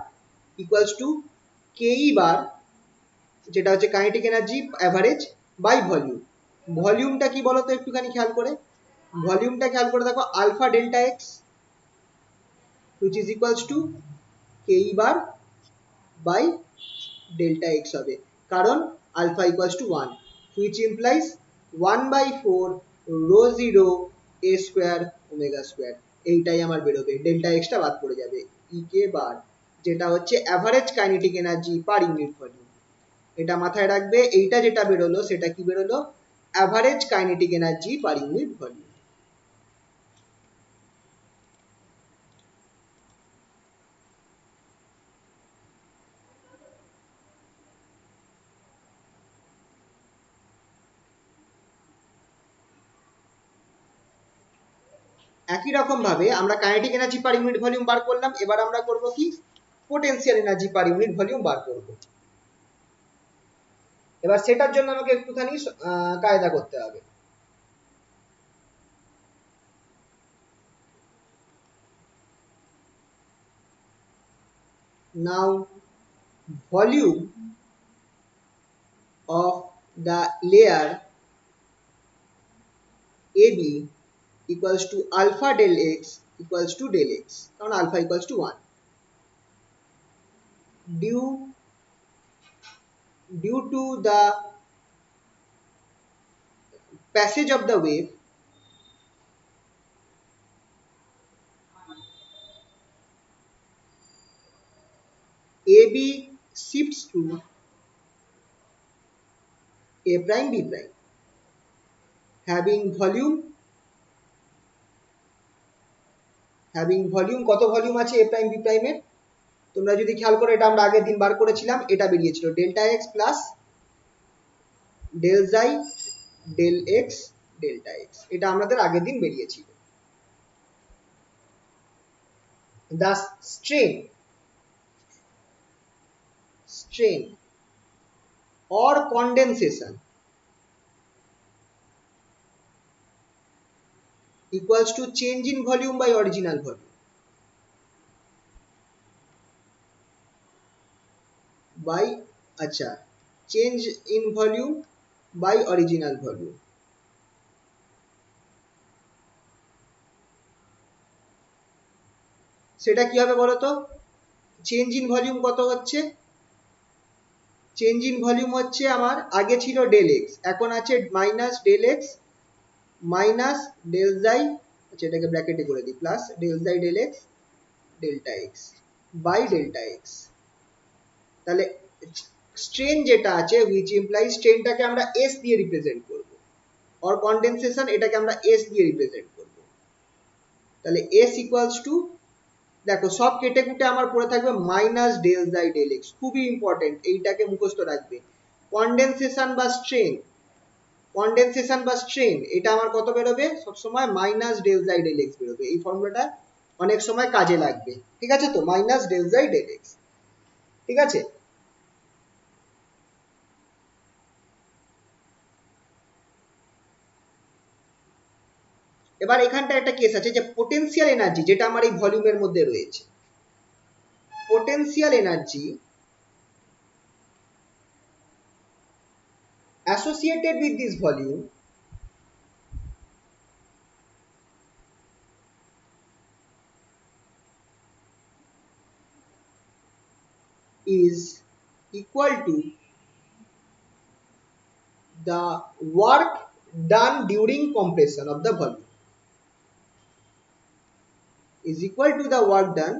ইকুয়ালস টু কে ই বার, যেটা হচ্ছে kinetic energy average by volume. ভলিউমটা কি বলতো একটুখানি খেয়াল করে, ভলিউমটা খেয়াল করে দেখো, alpha delta x which is equals to k E bar by delta x হবে, কারণ alpha equals to 1, which implies 1/4 rho 0 a square omega square. এইটাই আমার বেরোবে, ডেল্টা এক্সটা বাদ পড়ে যাবে। ই কে বার, যেটা হচ্ছে average kinetic energy per unit volume. এটা মাথায় রাখবে, এইটা যেটা বেরোলো সেটা কি বেরোলো? Average kinetic energy per unit volume. একই রকম ভাবে আমরা kinetic energy per unit volume বার করলাম, এবার আমরা করব কি, potential energy per unit volume বার করব। এবার সেটার জন্য আমাকে একটুখানি কায়দা করতে হবে। Now volume of the layer AB equals to alpha del x equals to del x, কারণ alpha equals to 1, due to the passage of the wave, AB shifts to A prime B prime, having volume কত ভলিউম আছে A prime B prime এর? তোমরা যদি খেয়াল করো, এটা আমরা আগের দিন বার করেছিলাম, এটা বেরিয়েছিল delta x plus del xi del x delta x, এটা আমাদের আগের দিন বেরিয়েছিল। The strain or condensation equals to change in volume by original volume. By, আচ্ছা, change in volume by original volume. সেটা কি হবে বলো তো? চেঞ্জ ইন ভলিউম কত হচ্ছে? চেঞ্জ ইন ভলিউম হচ্ছে আমার আগে ছিল ডেল এক্স, এখন আছে minus del x minus del xi, আচ্ছা এটাকে ব্র্যাকেটে করে দিই, plus del xi del x delta x by delta x. তাহলে স্ট্রেন যেটা আছে হুইচ ইমপ্লাই স্ট্রেনটাকে আমরা এস দিয়ে রিপ্রেজেন্ট করব, আর কনডেনসেশন এটাকে আমরা এস দিয়ে রিপ্রেজেন্ট করব। তাহলে এস ইকুয়ালস টু, দেখো সব কেটে কুটে আমার পড়ে থাকবে minus del xi del x, খুবই ইম্পর্টেন্ট, এইটাকে মুখস্থ রাখবে। কনডেনসেশন বা স্ট্রেন, কনডেনসেশন বা স্ট্রেন এটা আমার কত বেরোবে সবসময়? Minus del xi del x বেরোবে। এই ফর্মুলাটা অনেক সময় কাজে লাগবে, ঠিক আছে তো? Minus del xi del x, ঠিক আছে? এবার এখানটা একটা কেস আছে যে পোটেনশিয়াল এনার্জি যেটা আমার এই ভলিউমের মধ্যে রয়েছে, potential energy associated with this volume is equal to the work done during compression of the volume, is equal to the work done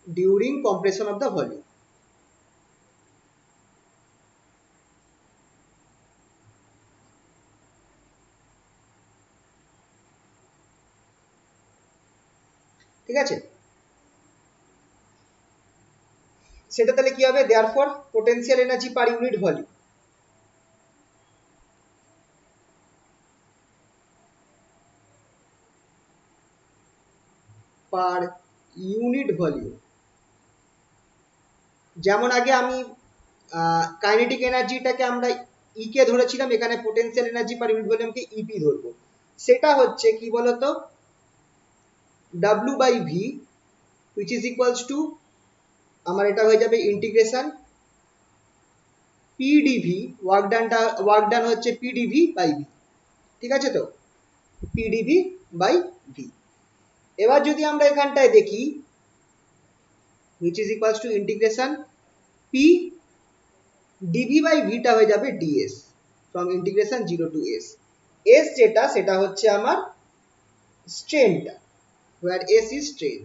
during compression of the volume। ঠিক আছে? সেটা তাহলে কি হবে? therefore potential energy per unit volume, per unit volume, যেমন আগে আমি কাইনেটিক এনার্জিটাকে আমরা ই কে ধরেছিলাম, এখানে পোটেনশিয়াল এনার্জি পার ইউনিট ভলিউমকে ইপি ধরবো। সেটা হচ্ছে কি বলতো? W by V which is equals to, আমার এটা হয়ে যাবে ইন্টিগ্রেশন পিডিভি, ওয়ার্ক ডান হচ্ছে পিডিভি বাই ভি, ঠিক আছে তো? PDV by V. এবার যদি আমরা এখানটায় দেখি which is equals to integration P DV by ভিটা হয়ে যাবে DS, from integration 0 to S. S যেটা সেটা হচ্ছে আমার স্ট্রেনটা, where s is strain,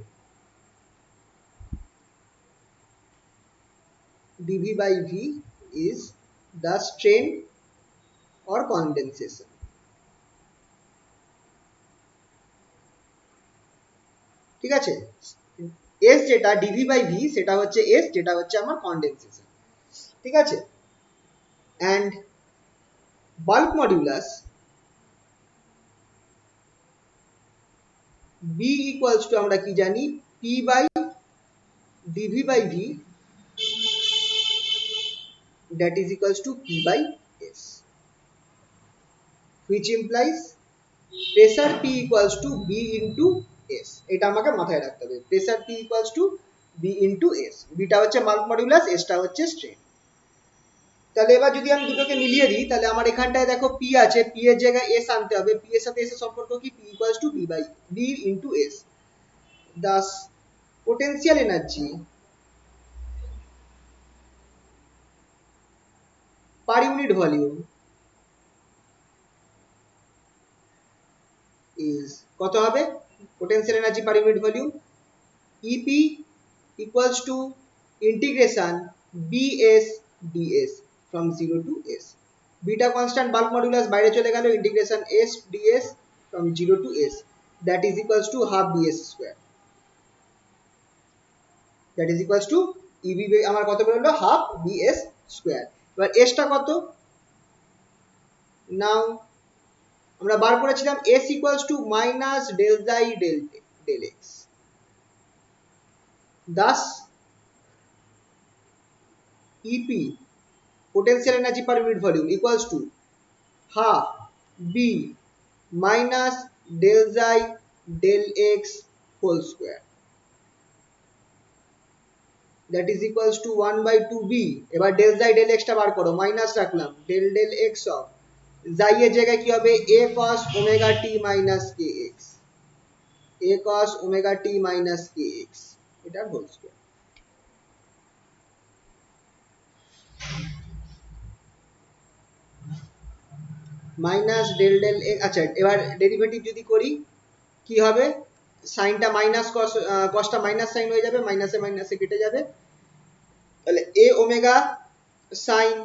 dv by v is the strain or condensation, ঠিক আছে? s যেটা dv by v সেটা হচ্ছে s যেটা হচ্ছে আমার কনডেনসেশন, ঠিক আছে? and bulk modulus b equals to আমরা কি জানি? p by dv by v that is equals to p by s, which implies pressure p equals to b into s। এটা আমাকে মাথায় রাখতে হবে, pressure p equals to b into s, beta হচ্ছে bulk modulus, s টা হচ্ছে strain। তাহলে এবার যদি আমি দুটোকে মিলিয়ে দিই তাহলে আমার এখানটায় দেখো পি আছে, পি এর জায়গায় এস আনতে হবে, পি এর সাথে এস এর সম্পর্ক কি? P equals to B by B into S. Thus potential energy per unit volume is কত হবে? Potential energy per unit volume EP equals to integration BS DS from 0 to S. Beta constant, bulk modulus বাইরে চলে গেল, integration S DS from 0 to S, that is equals to half BS square, that is equals to EB আমার কত বেরোলো? Half BS square. এবার এসটা কত? নাও আমরা বার করেছিলাম S equals to minus del xi del x, thus EP potential energy per unit volume equals to half b minus del xi del x whole square। That is equals two 1/2b। এবার ডেল জাই ডেল এক্সটা বার করো, মাইনাস রাখলাম, ডেল ডেল এক্স অফ জাই এর জায়গায় কি হবে, a cos omega t minus kx, a cos omega t minus kx, এটার whole square minus del del x. আচ্ছা এবার ডেরিভেটিভ যদি করি কি হবে, সাইনটা মাইনাস কসটা মাইনাস সাইন হয়ে যাবে, মাইনাসে মাইনাসে কেটে যাবে, তাহলে a omega sine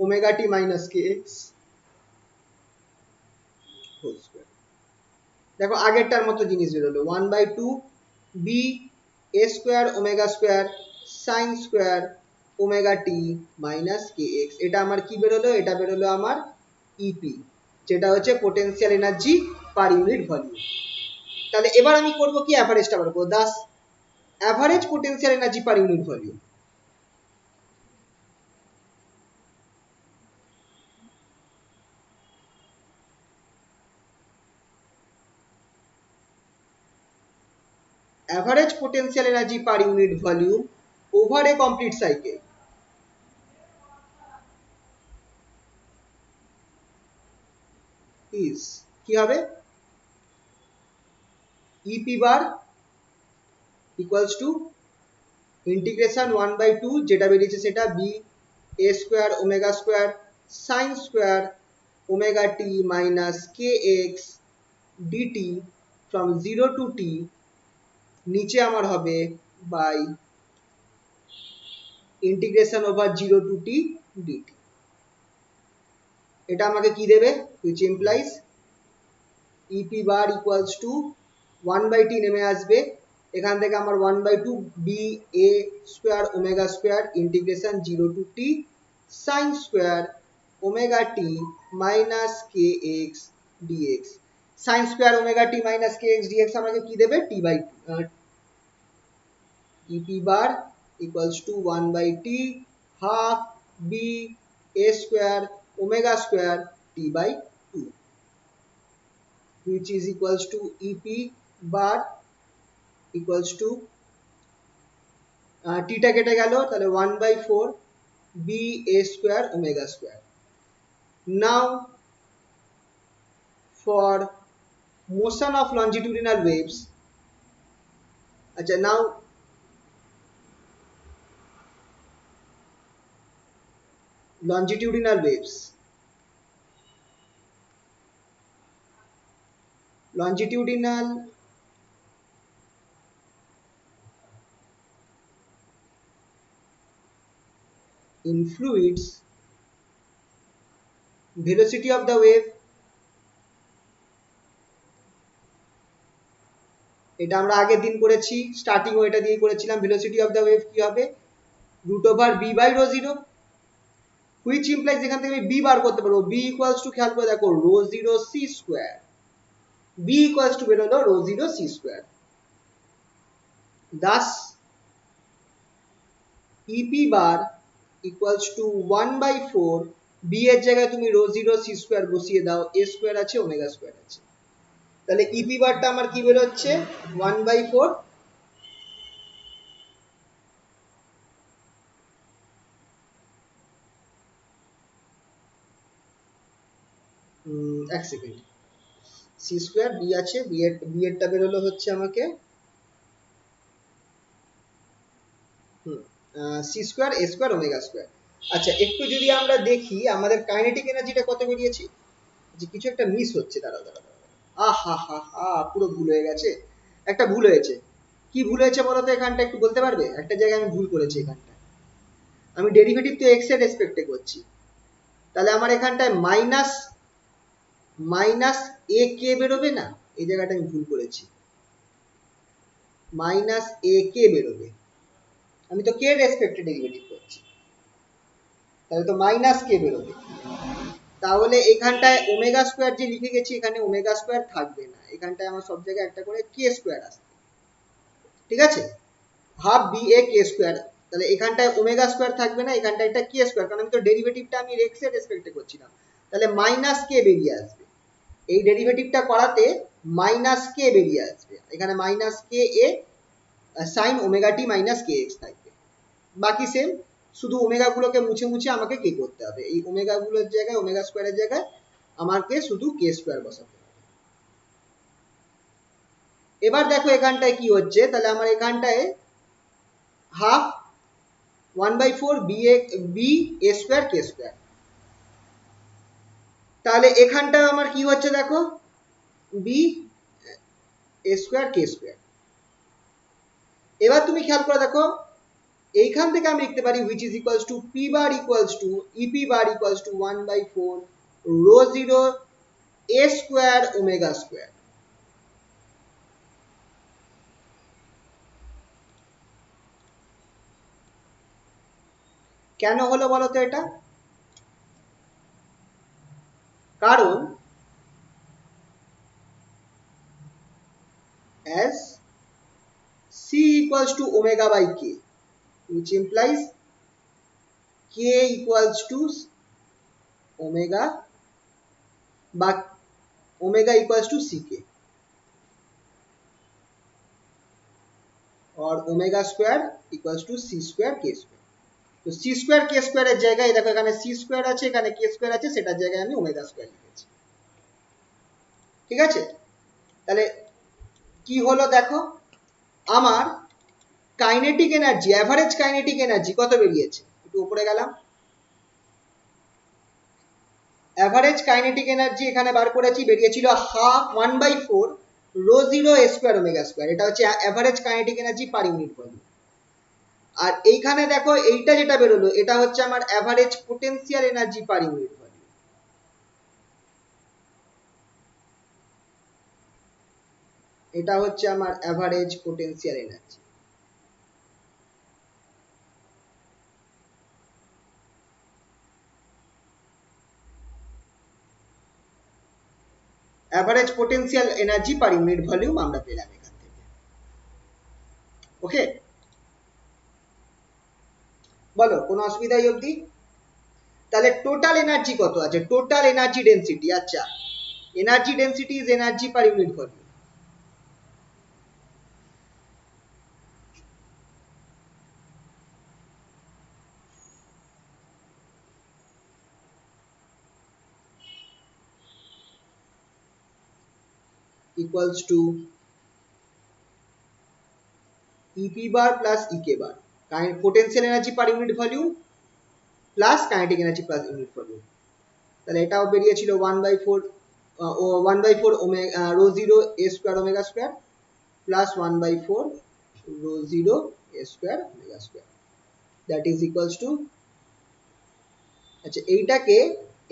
omega t minus kx whole square. দেখো আগেরটার মতো জিনিস বেরোলো, 1/2 b a square omega square sine square omega t minus kx। এটা আমার কি বেরোলো, এটা বেরোলো আমার ইপি, যেটা হচ্ছে potential energy per unit volume. তাহলে এবার আমি করব কি, অ্যাভারেজটা বার করব, Das average potential energy per unit volume. average potential energy per unit volume over a complete cycle is কি হবে, EP bar equals to integration 1/2 যেটা বেরিয়েছে সেটা b a square omega square sin square omega t minus kx dt from 0 to t, নিচে আমার হবে by integration over 0 to t dt। এটা আমাকে কি দেবে, which implies EP bar equals to 1/t নেমে আসবে, এখান থেকে আমার 1/2 b a square omega square integration 0 to t sin square omega t minus kx dx। sin square omega t minus kx dx আমাকে কি দেবে, t/2। EP bar equals to 1/t half b a square omega square t/2, which is equals to EP bar equals to টিটা কেটে গেল, তাহলে 1/4 b a square omega square. Now for motion of longitudinal waves, আচ্ছা now longitudinal waves, longitudinal in fluids, velocity of the wave, এটা আমরা আগের দিন করেছি, স্টার্টিং এটা দিয়ে করেছিলাম, velocity of the wave কি হবে, √b/ρ0, which implies এখান থেকে আমি b বার করতে পারবো, b equals to খেয়াল করে দেখো ρ0 c square, b equals to বেরোলো ρ0 c square. thus EP bar equals to 1/4 b এর জায়গায় তুমি ρ0 c স্কয়ার বসিয়ে দাও, a স্কয়ার আছে ওমেগা স্কয়ার আছে, তাহলে EP বারটা আমার কি বেরোচ্ছে 1/4 এক সেকেন্ড, c স্কয়ার b আছে, b এরটা বেরোলো হচ্ছে আমাকে c square a square omega square. আচ্ছা একটু যদি আমরা দেখি আমাদের কাইনেটিক এনার্জিটা কত বেরিয়েছে, যে কিছু একটা মিস হচ্ছে, দাঁড়াও দাঁড়াও, আহা হা হা পুরো ভুল হয়ে গেছে, একটা ভুল হয়েছে। কি ভুল হয়েছে বলো তো, এখানটা একটু বলতে পারবে, একটা জায়গায় আমি ভুল করেছি, এখানটা আমি ডেরিভেটিভ তো x এর রেসপেক্টে করছি, তাহলে আমার এখানটায় মাইনাস মাইনাস এ কে বেরোবে না, এই জায়গাটা আমি ভুল করেছি, মাইনাস এ কে বেরোবে, আমি তো কে রেসপেক্টে ডেরিভেটিভ করছি, তাহলে তো মাইনাস কে বেরোবে, তাহলে এখানটায় ওমেগা স্কয়ার যে লিখে গেছি এখানে ওমেগা স্কয়ার থাকবে না, এখানটায় আমার সব জায়গায় একটা করে কে স্কয়ার আসবে, ঠিক আছে, half B a K square, তাহলে এখানটায় ওমেগা স্কয়ার থাকবে না, এখানটায় একটা কে স্কয়ার, কারণ আমি তো ডেরিভেটিভটা আমি এক্স এর রেসপেক্টে করছিলাম, তাহলে মাইনাস কে বেরিয়ে আসবে, এই ডেরিভেটিভটা করাতে মাইনাস কে বেরিয়ে আসবে, এখানে মাইনাস কে এ sign omega t minus k x থাকবে। বাকি সেম, শুধু ওমেগা গুলোকে মুছে মুছে আমাকে কে করতে হবে, এই ওমেগা গুলোর জায়গায়, ওমেগা স্কোয়ারের জায়গায় আমাকে শুধু কে স্কোয়ার বসাতে হবে। এবার দেখো এখানটায় কি হচ্ছে, তাহলে আমার এখানটায় half 1/4 B A square K square. তাহলে এখানটায় আমার কি হচ্ছে দেখো, B A square K square. এবার তুমি খেয়াল করে দেখো, এইখান থেকে আমি লিখতে পারি which is equals to p bar equals to ep bar equals to 1/4 rho 0 a square omega square। কেন হলো বলো তো এটা? কারণ as c equals to omega by k, which implies k equals to omega বা omega equals to ck or omega square equals to c square k square। তো c square k square এর জায়গায় দেখো এখানে c square আছে, এখানে k square আছে, সেটার জায়গায় আমি omega square লিখেছি। ঠিক আছে, তাহলে কি হলো দেখো, আমার kinetic energy, average kinetic energy কত বেরিয়েছে, একটু উপরে গেলাম, অ্যাভারেজ কাইনেটিক এনার্জি এখানে বার করেছি, বেরিয়েছিল half 1/4 rho 0 a square omega square. এটা হচ্ছে average kinetic energy per unit volume. আর এইখানে দেখো এইটা যেটা বেরোলো, এটা হচ্ছে আমার average potential energy per unit volume. এটা হচ্ছে আমার average potential energy. Average potential energy per unit volume আমরা পেলাম এখান থেকে। ওকে, বলো কোনো অসুবিধা এই অবধি? তাহলে টোটাল এনার্জি কত আছে, টোটাল এনার্জি ডেন্সিটি, আচ্ছা energy density is energy per unit volume. equals to EP bar plus EK bar, potential energy per unit volume plus kinetic energy per unit volume। তাহলে এটাও বেরিয়েছিল 1/4 1/4 rho 0 a square omega square plus 1/4 rho 0 a square omega square, that is equals to, আচ্ছা এইটাকে,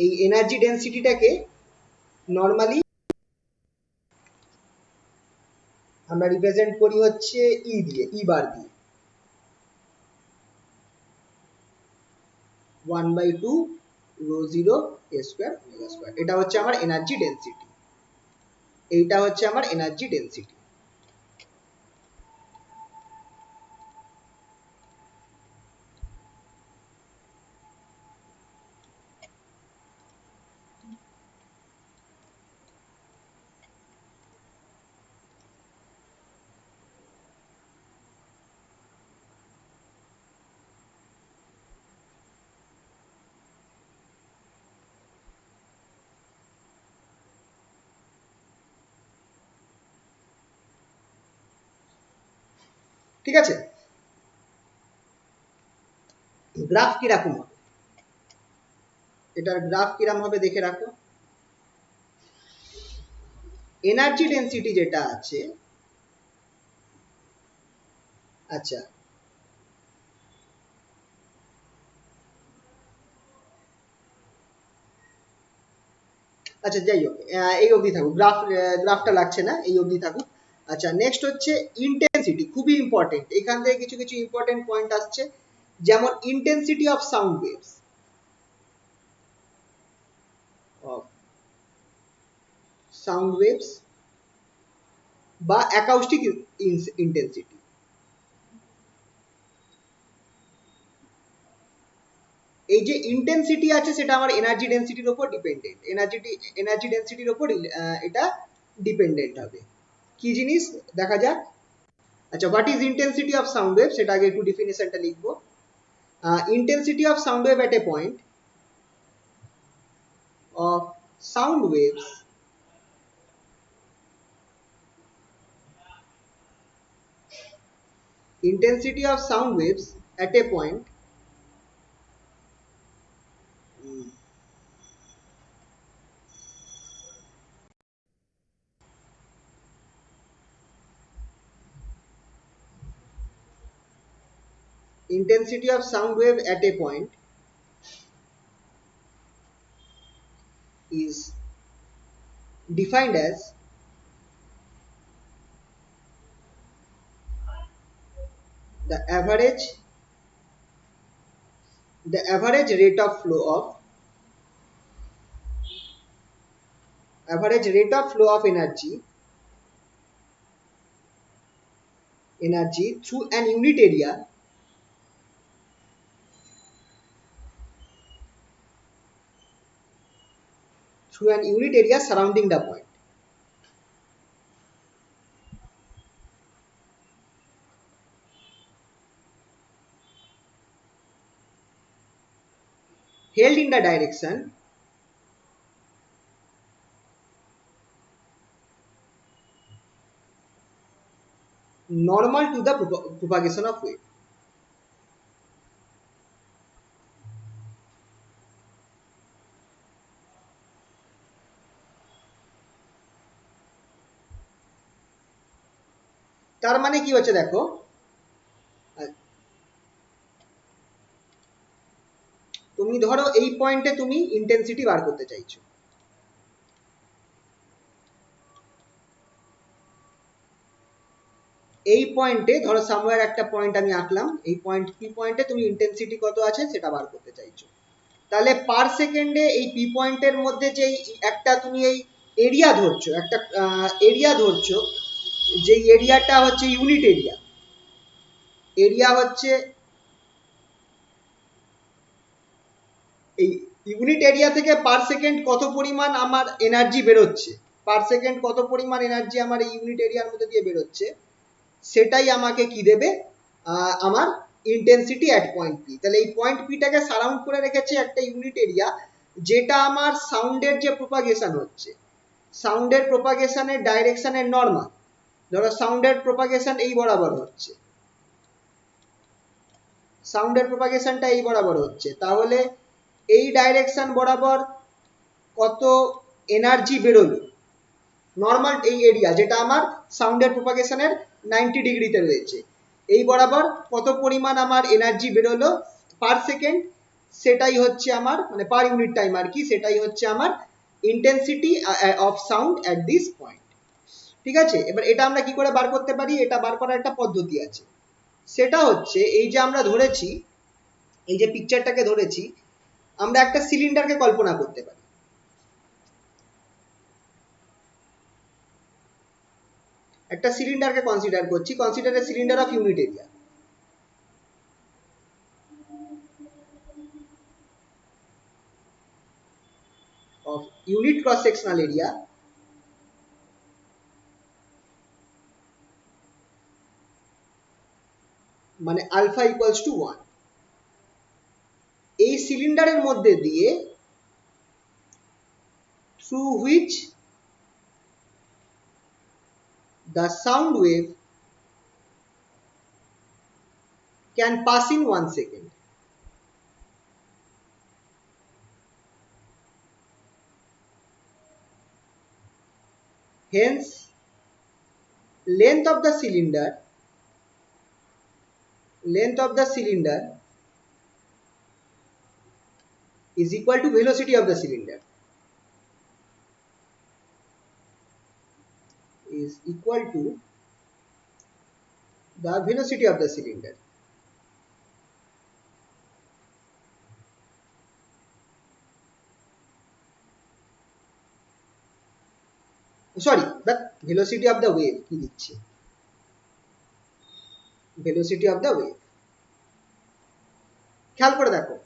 এই এনার্জি ডেন্সিটিটাকে নর্মালি আমরা রিপ্রেজেন্ট করি হচ্ছে ই দিয়ে, ই বার দিয়ে, 1/2 rho 0 a square omega square. এটা হচ্ছে আমার এনার্জি ডেন্সিটি, এইটা হচ্ছে আমার এনার্জি ডেন্সিটি। ঠিক আছে, গ্রাফ কিরকম হবে, এটার গ্রাফ কিরকম হবে দেখে রাখো। এনার্জি ডেন্সিটি যেটা আছে, আচ্ছা আচ্ছা যাই হোক, এই অবধি থাকুক, গ্রাফটা লাগছে না, এই অবধি থাকুক। আচ্ছা নেক্সট হচ্ছে ইন্টেন্সিটি, খুবই ইম্পর্টেন্ট, এখান থেকে কিছু কিছু ইম্পর্টেন্ট পয়েন্ট আসছে, যেমন intensity of sound waves, of sound waves বা অ্যাকাউস্টিক ইন্টেন্সিটি। এই যে ইন্টেন্সিটি আছে সেটা আমার এনার্জি ডেন্সিটির উপর ডিপেন্ডেন্ট, এনার্জি ডেন্সিটির উপর এটা ডিপেন্ডেন্ট হবে। কি জিনিস দেখা যাক। আচ্ছা what is intensity of sound wave, সেটা আগে একটু ডেফিনেশনটা লিখবো। intensity of sound wave at a point of sound waves intensity of sound waves at a point mm, intensity of sound wave at a point is defined as the average rate of flow of energy through an unit area surrounding the point. Held in the direction normal to the propagation of wave. তার মানে কি হচ্ছে দেখো, তুমি ধরো এই পয়েন্টে তুমি ইন্টেন্সিটি বার করতে চাইছো, এই পয়েন্টে ধরো সামওয়্যার একটা পয়েন্ট আমি আঁকলাম, এই পয়েন্ট পি পয়েন্টে তুমি ইন্টেন্সিটি কত আছে সেটা বার করতে চাইছো। তাহলে পার সেকেন্ডে এই পি পয়েন্টের মধ্যে যে একটা তুমি এই এরিয়া ধরছো, একটা এরিয়া ধরছো, যে এরিয়াটা হচ্ছে ইউনিট এরিয়া, এরিয়া হচ্ছে এই ইউনিট এরিয়া থেকে পার সেকেন্ড কত পরিমাণ আমার এনার্জি বেরোচ্ছে, পার সেকেন্ড কত পরিমাণ এনার্জি আমার এই ইউনিট এরিয়ার মধ্যে দিয়ে বেরোচ্ছে, সেটাই আমাকে কি দেবে, আমার ইন্টেন্সিটি অ্যাট পয়েন্ট পি। তাহলে এই পয়েন্ট পিটাকে সারাউন্ড করে রেখেছে একটা ইউনিট এরিয়া, যেটা আমার সাউন্ডের যে প্রোপাগেশন হচ্ছে, সাউন্ডের প্রোপাগেশনের ডাইরেকশনের নর্মাল, ধরো সাউন্ডের প্রোপাগেশন এই বরাবর হচ্ছে, সাউন্ডের প্রোপাগেশনটা এই বরাবর হচ্ছে, তাহলে এই ডাইরেকশন বরাবর কত এনার্জি বেরোলো নর্মাল এই এরিয়া যেটা আমার সাউন্ডের প্রোপাগেশনের 90 ডিগ্রিতে রয়েছে, এই বরাবর কত পরিমাণ আমার এনার্জি বেরোলো পার সেকেন্ড, সেটাই হচ্ছে আমার মানে পার ইউনিট টাইম আর কি, সেটাই হচ্ছে আমার intensity of sound at this point. ঠিক আছে, এবার এটা আমরা কি করে বার করতে পারি, এটা বার করার একটা পদ্ধতি আছে, সেটা হচ্ছে এই যে আমরা ধরেছি, এই যে পিকচারটাকে ধরেছি, আমরা একটা সিলিন্ডারকে কল্পনা করতে পারি, একটা সিলিন্ডারকে কনসিডার করছি, consider A cylinder of unit area, of unit cross sectional area মানে আলফা ইকুয়ালস টু 1। এই সিলিন্ডারের মধ্যে দিয়ে through which the sound wave can pass in 1 second। Hence length of the cylinder is equal to velocity of the cylinder, is equal to the velocity of the cylinder। Sorry, the velocity of the wave কি দিচ্ছি, velocity of the wave। খেয়াল করে দেখো,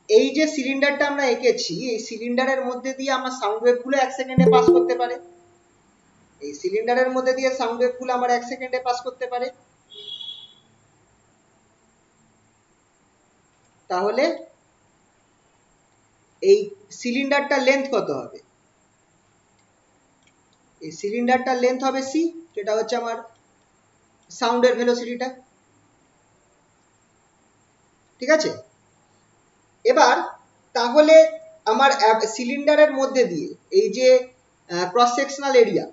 এই যে সিলিন্ডারটা আমরা এঁকেছি, এই সিলিন্ডারের মধ্যে দিয়ে আমার সাউন্ড ওয়েভ গুলো 1 সেকেন্ডে পাস করতে পারে, এই সিলিন্ডারের মধ্যে দিয়ে সাউন্ড ওয়েভ গুলো আমার 1 সেকেন্ডে পাস করতে পারে। তাহলে এই সিলিন্ডারটার লেন্থ কত হবে? এই সিলিন্ডারটার লেন্থ হবে c, যেটা হচ্ছে আমার সাউন্ডের ভেলোসিটিটা। ঠিক আছে, এবার তাহলে আমার সিলিন্ডারের মধ্যে দিয়ে এই যে ক্রস সেকশনাল এরিয়া,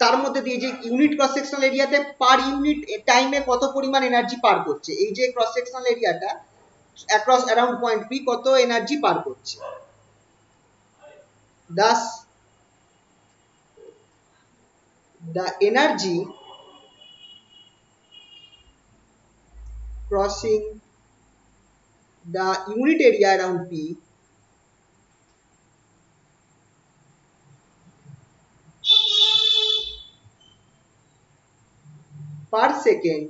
তার মধ্যে দিয়ে যে ইউনিট ক্রস সেকশনাল এরিয়াতে পার ইউনিট টাইমে কত পরিমাণ এনার্জি পার করছে, এই যে ক্রস সেকশনাল এরিয়াটা অ্যাক্রস অ্যারাউন্ড পয়েন্ট পি কত এনার্জি পার করছে। Thus, the energy crossing the unit area around P per second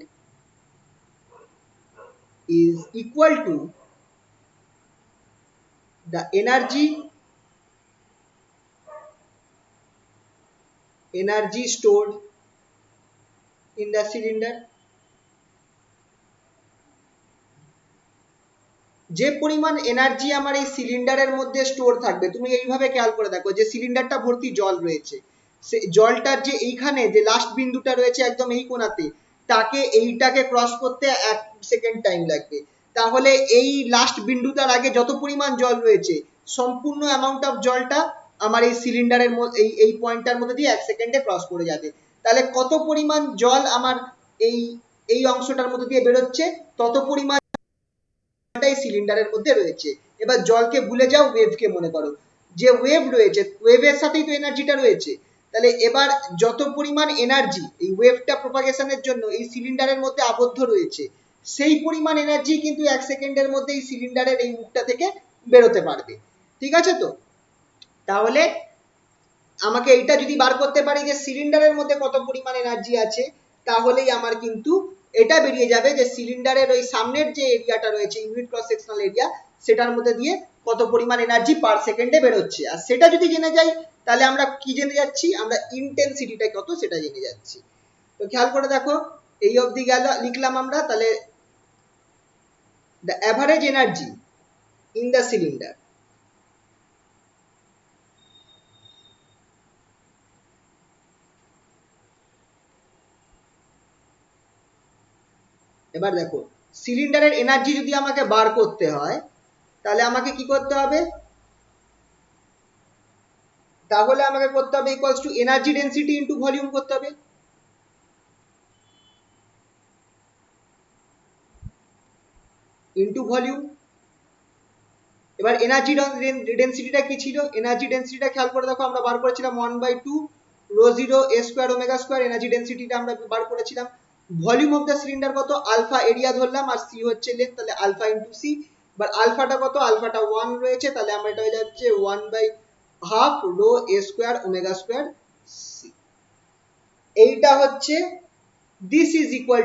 is equal to the energy stored in the cylinder। যে পরিমাণ এনার্জি আমার এই সিলিন্ডারের মধ্যে স্টোর থাকবে, তুমি এইভাবে খেয়াল করে দেখো যে সিলিন্ডারটা ভর্তি জল রয়েছে, জলটার যে এইখানে যে লাস্ট বিন্দুটা রয়েছে একদম এই কোণাতে, তাকে এইটাকে ক্রস করতে 1 সেকেন্ড টাইম লাগবে। তাহলে এই লাস্ট বিন্দুটার আগে যত পরিমাণ জল রয়েছে সম্পূর্ণ অ্যামাউন্ট অফ জলটা আমার এই সিলিন্ডারের এই পয়েন্টটার মধ্যে দিয়ে 1 সেকেন্ডে ক্রস করে যাবে। তাহলে কত পরিমাণ জল আমার এই এই অংশটার মধ্যে দিয়ে বেরোচ্ছে, তত পরিমাণ সিলিন্ডারের মধ্যে রয়েছে। এবার জলকে ভুলে যাও, ওয়েভকে মনে করো, যে ওয়েভ রয়েছে ওয়েভের সাথেই তো এনার্জিটা রয়েছে। তাহলে এবার যত পরিমাণ এনার্জি এই ওয়েভটা প্রপাগেশনের জন্য এই সিলিন্ডারের মধ্যে আবদ্ধ রয়েছে, সেই পরিমাণ এনার্জি কিন্তু 1 সেকেন্ডের মধ্যে এই সিলিন্ডারের এই মুখটা থেকে বেরোতে পারবে। ঠিক আছে, তো তাহলে আমাকে এইটা যদি বার করতে পারি যে সিলিন্ডারের মধ্যে কত পরিমাণ এনার্জি আছে, তাহলেই আমার কিন্তু এটা বেরিয়ে যাবে যে সিলিন্ডারের ওই সামনের যে এরিয়াটা রয়েছে ইউনিট ক্রস সেকশনাল এরিয়া, সেটার মধ্যে দিয়ে কত পরিমাণ এনার্জি পার সেকেন্ডে বেরোচ্ছে। আর সেটা যদি জেনে যাই তাহলে আমরা কি জেনে যাচ্ছি, আমরা ইন্টেন্সিটিটা কত সেটা জেনে যাচ্ছি। তো খেয়াল করে দেখো, এই অবধি গেল লিখলাম আমরা। তাহলে the average energy in the cylinder, এবার দেখো সিলিন্ডারের এনার্জি যদি আমাকে বার করতে হয় তাহলে আমাকে কি করতে হবে, তাহলে আমাকে করতে হবে equals to energy density into volume করতে হবে। Into volume. এবার এনার্জি ডেন্সিটিটা কি ছিল, এনার্জি ডেন্সিটিটা খেয়াল করে দেখো আমরা বার করেছিলাম 1/2 rho 0 a square omega square, energy ডেন্সিটিটা আমরা বার করেছিলাম। ভলিউম অফ দ্য সিলিন্ডার কত, আলফা এরিয়া ধরলাম আর সি হচ্ছে লেন্থ, তাহলে আলফা ইনটু সি। এবার আলফাটা কত, আলফাটা 1 রয়েছে, তাহলে আমরা এটা হয়ে যাচ্ছে 1/2 rho a square omega square c. এইটা হচ্ছে this is equal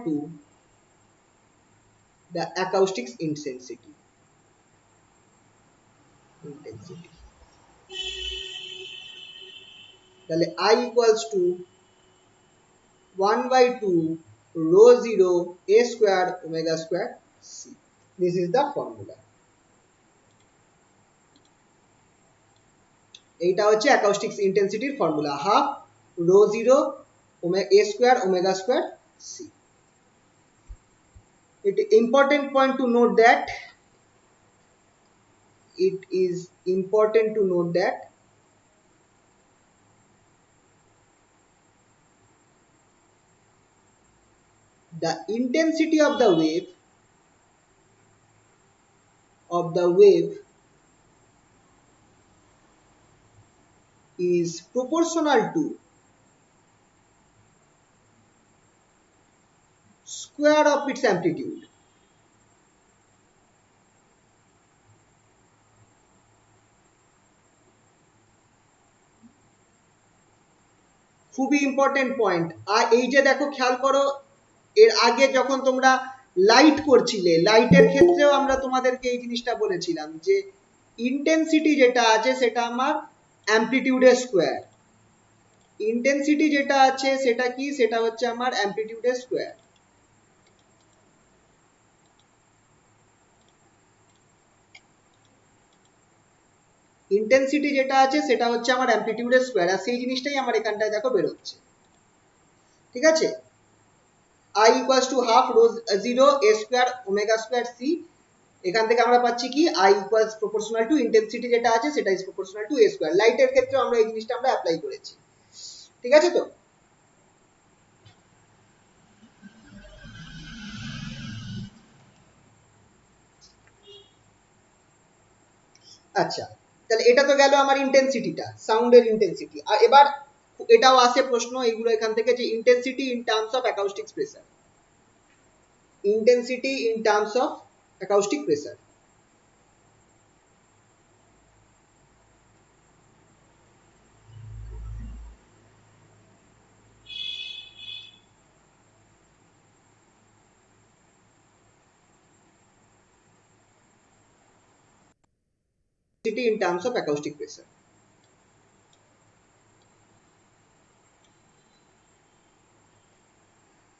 to the acoustics intensity। তাহলে I equals to 1/2 rho 0 a square omega square c। This is the formula। এইটা হচ্ছে acoustics intensity formula, half rho 0 a square omega square c। It important point to note that it is important to note that the intensity of the wave is proportional to square of its amplitude। খুবই ইম্পর্টেন্ট পয়েন্ট। আর এই যে দেখো খেয়াল করো, এর আগে যখন তোমরা লাইট করছিলে, লাইটের ক্ষেত্রেও আমরা তোমাদেরকে এই জিনিসটা বলেছিলাম যে ইন্টেন্সিটি যেটা আছে সেটা আমার অ্যামপ্লিটিউডের স্কোয়ার। ইন্টেন্সিটি যেটা আছে সেটা কি, সেটা হচ্ছে আমার অ্যামপ্লিটিউডের স্কোয়ার। ইন্টেন্সিটি যেটা আছে সেটা হচ্ছে আমার অ্যামপ্লিটিউডের স্কোয়ার, আর সেই জিনিসটাই আমার এখানটায় দেখো বেরোচ্ছে। ঠিক আছে, I equals to half rho 0 a square omega square c, এখান থেকে আমরা পাচ্ছি কি I equals proportional to intensity যেটা আছে সেটা is proportional to a square। লাইটের ক্ষেত্রে আমরা এই জিনিসটা আমরা অ্যাপ্লাই করেছি। ঠিক আছে তো, আচ্ছা তাহলে এটা তো গেল আমার ইন্টেন্সিটিটা, সাউন্ডের ইন্টেন্সিটি। আর এবার এটাও আসে প্রশ্ন এইগুলো এখান থেকে যে intensity in terms of acoustic pressure, intensity in terms of acoustic pressure. Intensity in terms of acoustic pressure।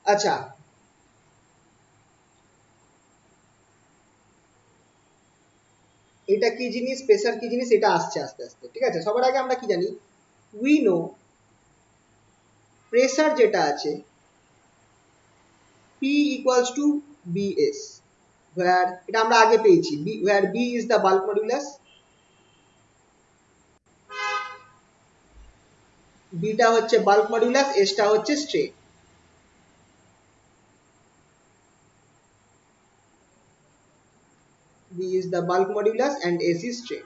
আচ্ছা এটা কি জিনিস, প্রেসার কি জিনিস, এটা আসছে আস্তে আস্তে। ঠিক আছে, সবার আগে আমরা কি জানি, উই নো প্রেসার যেটা আছে P equals to BS, where এটা আমরা আগে পেয়েছি, where B is the bulk modulus, B টা হচ্ছে bulk modulus, S টা হচ্ছে strain। B is the bulk modulus and S is strain।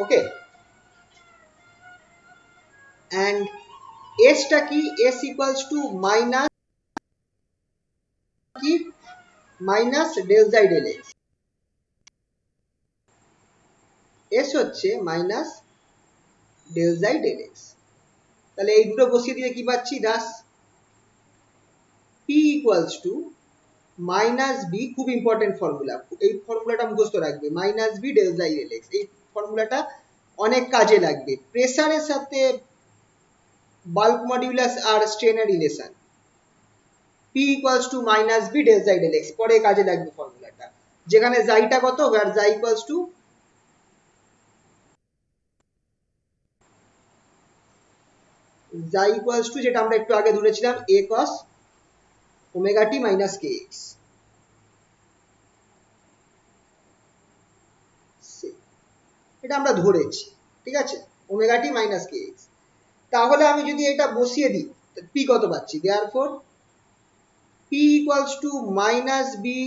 Okay, and S টা কি, S equals to minus কি, minus del xi del x. S হচ্ছে minus del xi del x. তাহলে এই দুটো বসিয়ে দিয়ে কি পাচ্ছি thus, P equals to minus B, খুব ইম্পর্টেন্ট ফর্মুলা, এই ফর্মুলাটা মুখস্থ রাখবে, minus B del xi del x. এই ফর্মুলাটা অনেক কাজে লাগবে, প্রেসারের সাথে বাল্ক মডিউলাস আর স্ট্রেনের relation. P equals to minus B del xi del x, পরে কাজে লাগবে ফর্মুলাটা, যেখানে জাইটা কত, where জাই equals to xi equals to, যেটা আমরা একটু আগে ধরেছিলাম, a cos omega t minus k x. এটা আমরা ধরেছি, ঠিক আছে, omega t minus k x. তাহলে আমি যদি এটা বসিয়ে দিই, পি কত পাচ্ছি, therefore p equals to minus B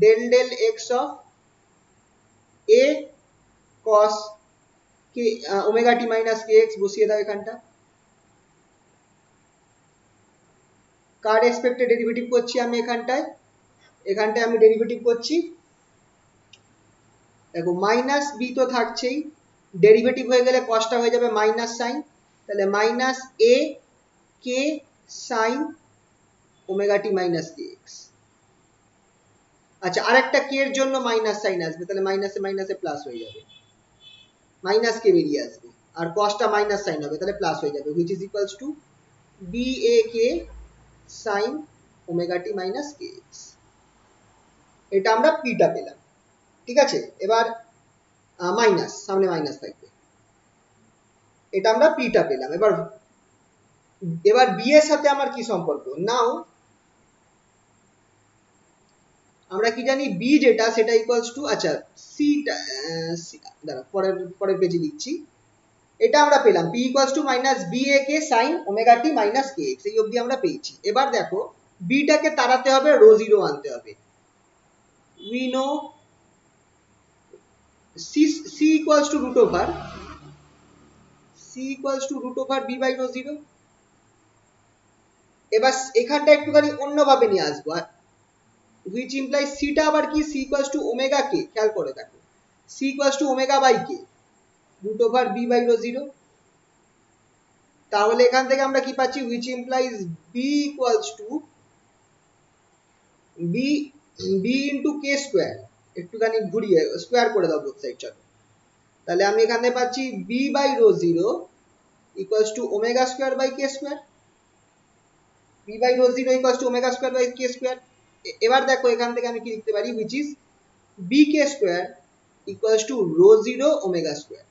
del del x of a cos k omega t minus k x, বসিয়ে দাও এখানটা। কার রেসপেক্টে ডেরিভেটিভ করছি আমি এখানটায়, এখানটায় আমি ডেরিভেটিভ করছি, দেখো মাইনাস বি তো থাকছেই, ডেরিভেটিভ হয়ে গেলে কসটা হয়ে যাবে মাইনাস সাইন, তাহলে মাইনাস এ k sine omega t minus k x. আচ্ছা আরেকটা কে এর জন্য মাইনাস সাইন আসবে, তাহলে মাইনাসে মাইনাসে প্লাস হয়ে যাবে, মাইনাস কে বেরিয়ে আসবে, আর কসটা মাইনাস সাইন হবে, তাহলে প্লাস হয়ে যাবে, which is equals to b a k sine omega t minus k x. এটা আমরা পিটা পেলাম। ঠিক আছে, এবার মাইনাস, সামনে মাইনাস থাকবে, এটা আমরা পিটা পেলাম। এবার এবার বি এর সাথে আমার কি সম্পর্ক, নাও আমরা কি জানি, বি যেটা সেটা ইকুয়ালস টু, আচ্ছা সি দাঁড়া পরের পরের পেজে লিখছি, এটা আমরা পেলাম p equals to minus b a k sine omega t minus k x, এই অবধি আমরা পেয়েছি। এবার দেখো বিটাকে তাড়াতে হবে, রো জিরো আনতে হবে। We know c equals to root over, c equals to root over B by rho zero. এবার এখানটা একটুখানি অন্যভাবে নিয়ে আসবো, হুইচ ইমপ্লাইজ সিটা আবার কি, c equals to omega k, খেয়াল করে দেখো, c equals to omega by k root over B by rho zero. তাহলে এখান থেকে আমরা কি পাচ্ছি, which implies b equals to b b into k square, একটুখানি ঘুরিয়ে স্কোয়ার করে দাও বোথ সাইড, চলো। তাহলে আমি এখানে পাচ্ছি b by rho zero equals to omega square by k square, b by rho zero equals to omega square by k square. এবার দেখো এখান থেকে আমি কি লিখতে পারি, which is b k square equals to rho zero omega square.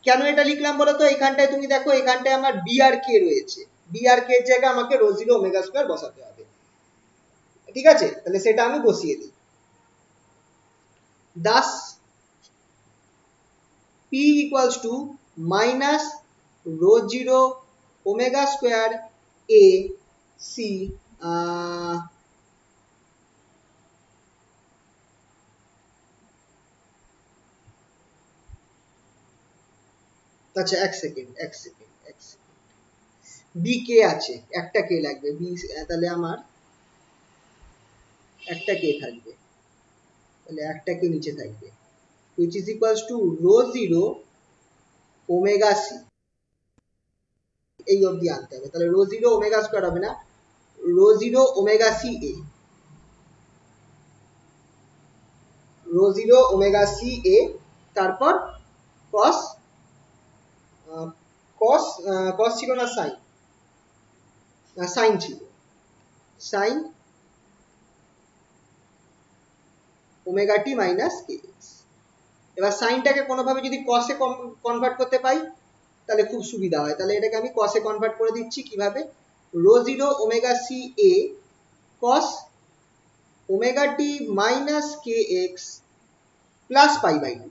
কেন এটা লিখলাম বলো তো, এখানটায় তুমি দেখো এখানটায় আমার বি আর কে রয়েছে, বি আর কে এর জায়গায় আমাকে রো জিরো ওমেগা স্কোয়ার বসাতে হবে, ঠিক আছে? তাহলে সেটা আমি বসিয়ে দিই। Das P equals to minus rho 0 omega square A C আচ্ছা এক সেকেন্ড বি কে আছে, একটা কে লাগবে বি, তাহলে আমার একটা কে থাকবে, তাহলে একটা কে নিচে থাকবে, which is equals to rho 0 omega c, এই অবধি আনতে হবে। তাহলে রো 0 ওমেগা স্কয়ার হবে না, রো 0 ওমেগা সি এ, রো 0 ওমেগা সি এ, তারপর cos cos cos ছিল না সাইন, সাইন ছিল, sign omega t minus k x. এবার সাইনটাকে কোনোভাবে যদি কসে কনভার্ট করতে পাই তাহলে খুব সুবিধা হয়, তাহলে এটাকে আমি কসে কনভার্ট করে দিচ্ছি। কিভাবে, rho zero omega c a cos omega t minus k x plus pi by two,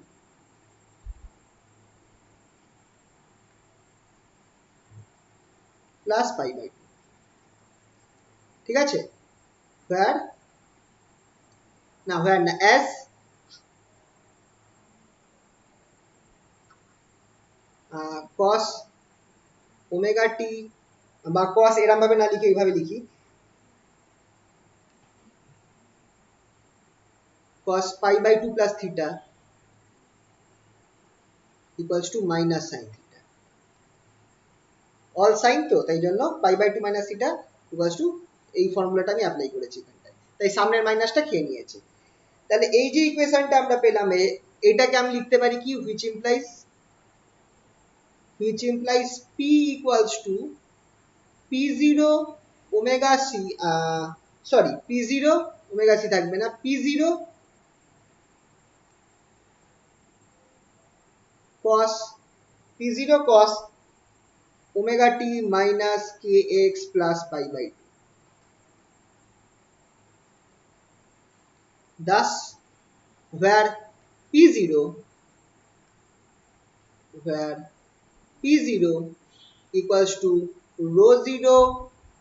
plus pi by two, ঠিক আছে? হোয়ার না, হোয়ার না, অ্যাজ কস ওমেগা টি, বা কস এরম ভাবে না লিখে এইভাবে লিখি, cos pi by 2 plus theta equals to minus sin theta, all sin তো তাই জন্য pi by 2 minus theta equals to, এই ফর্মুলাটা আমি অ্যাপ্লাই করেছি এখানটায়, তাই সামনের মাইনাসটা খেয়ে নিয়েছে। তাহলে এই যে ইকুয়েশনটা আমরা পেলাম, এটাকে আমি লিখতে পারি কি, which implies p equals to p0 omega c, sorry p0 omega c থাকবে না, p0 cos, p0 cos omega t minus kx plus pi by 2. Thus, where p0 equals to rho 0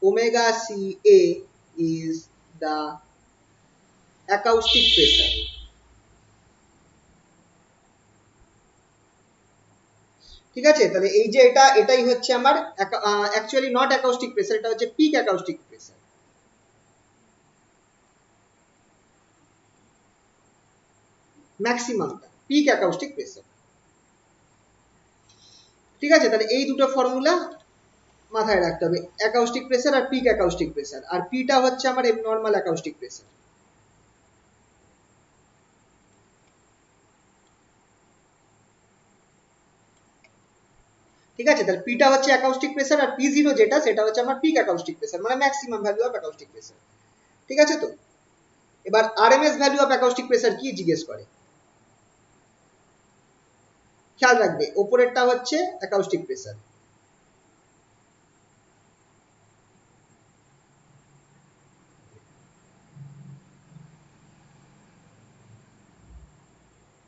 omega ca is the acoustic pressure. ঠিক আছে? তাহলে এই যে এটাই হচ্ছে আমার অ্যাকচুয়ালি নট অ্যাকাউস্টিক প্রেসার, এটা হচ্ছে পিক অ্যাকাউস্টিক প্রেসার, ম্যাক্সিমামটা পিক অ্যাকাউস্টিক প্রেসার, ঠিক আছে? তাহলে এই দুটো ফর্মুলা মাথায় রাখতে হবে, অ্যাকাউস্টিক প্রেসার আর পিক অ্যাকাউস্টিক প্রেসার, আর পিটা হচ্ছে আমার নর্মাল অ্যাকাউস্টিক প্রেসার। ঠিক আছে? তাহলে পিটা হচ্ছে অ্যাকাউস্টিক প্রেসার, আর পি0 যেটা সেটা হচ্ছে আমার পিক অ্যাকাউস্টিক প্রেসার, মানে maximum value of acoustic pressure, ঠিক আছে? তো এবার RMS value of acoustic pressure কি জিজ্ঞেস করে, খেয়াল রাখবে ওপরেরটা হচ্ছে অ্যাকাউস্টিক প্রেসার,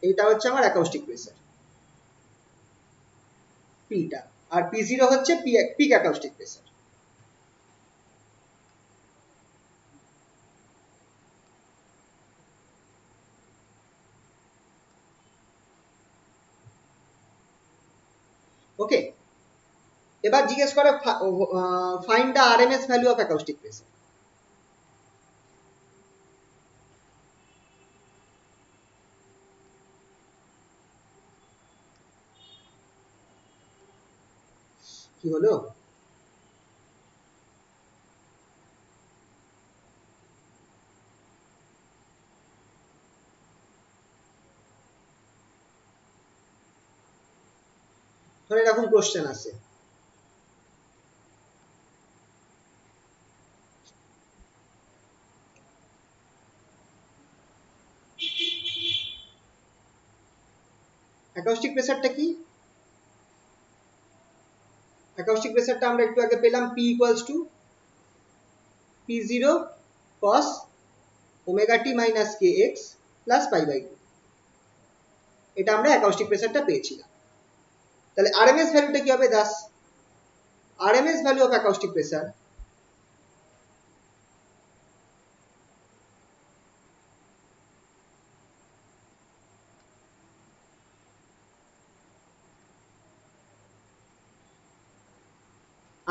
এইটা হচ্ছে আমার অ্যাকাউস্টিক প্রেসার পিটা, আর পি0 হচ্ছে পিক অ্যাকাউস্টিক প্রেসার। ওকে, এবার জিজ্ঞেস করে find the RMS value of acoustic pressure. কি হলো, ধর এরকম কোশ্চেন আসে, অ্যাকাউস্টিক প্রেসারটা কি? অ্যাকাউস্টিক প্রেসারটা আমরা একটু আগে পেলাম P equals to P0 cos omega t minus k x plus pi by two. এটা আমরা অ্যাকাউস্টিক প্রেসারটা পেয়েছিলাম। তাহলে আরএমএস ভ্যালুটা কি হবে thus? RMS value of acoustic pressure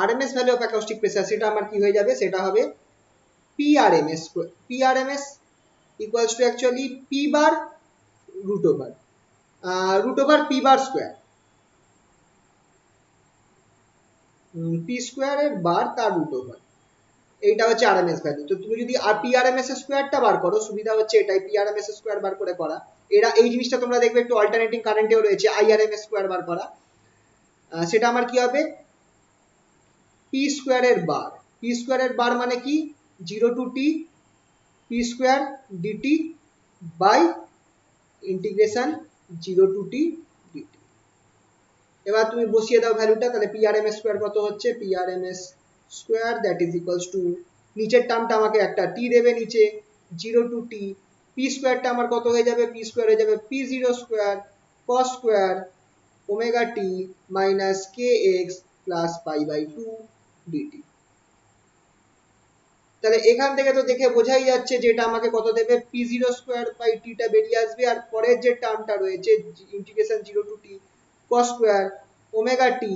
RMS value of acoustic pressure সেটা আমার কি হয়ে যাবে, সেটা হবে p RMS. P RMS equals to actually p bar root over p bar square, p স্কোয়ারের বার তার রুট ওভার, এইটা হচ্ছে আরএমএস ভ্যালু। তো তুমি যদি পিআরএমএস এর স্কোয়ারটা বার করো, সুবিধা হচ্ছে এটাই, পিআরএমএস এর স্কোয়ার বার করে করা। এই জিনিসটা তোমরা দেখবে একটু অল্টারনেটিং কারেন্টেও রয়েছে আইআরএমএস স্কোয়ার বার করা। সেটা আমার কি হবে, পি স্কোয়ারের বার, পি স্কোয়ারের বার মানে কি, 0 to t p square d t by integration 0 to t d t. এবার তুমি বসিয়ে দাও ভ্যালুটা, তাহলে পিআরএমএস স্কোয়ার কত হচ্ছে, PRMS square that is equals two, নিচের টার্মটা আমাকে একটা টি দেবে নিচে, 0 টু টি, পি স্কোয়ারটা আমার কত হয়ে যাবে, পি স্কোয়ার হয়ে যাবে p zero square cos square omega t minus k x plus pi by two d t. তাহলে এখান থেকে তো দেখে বোঝাই যাচ্ছে যে এটা আমাকে কত দেবে, পি জিরো স্কোয়ার বাই টিটা বেরিয়ে আসবে, আর পরের যে টার্মটা রয়েছে integration 0 to t cos square omega t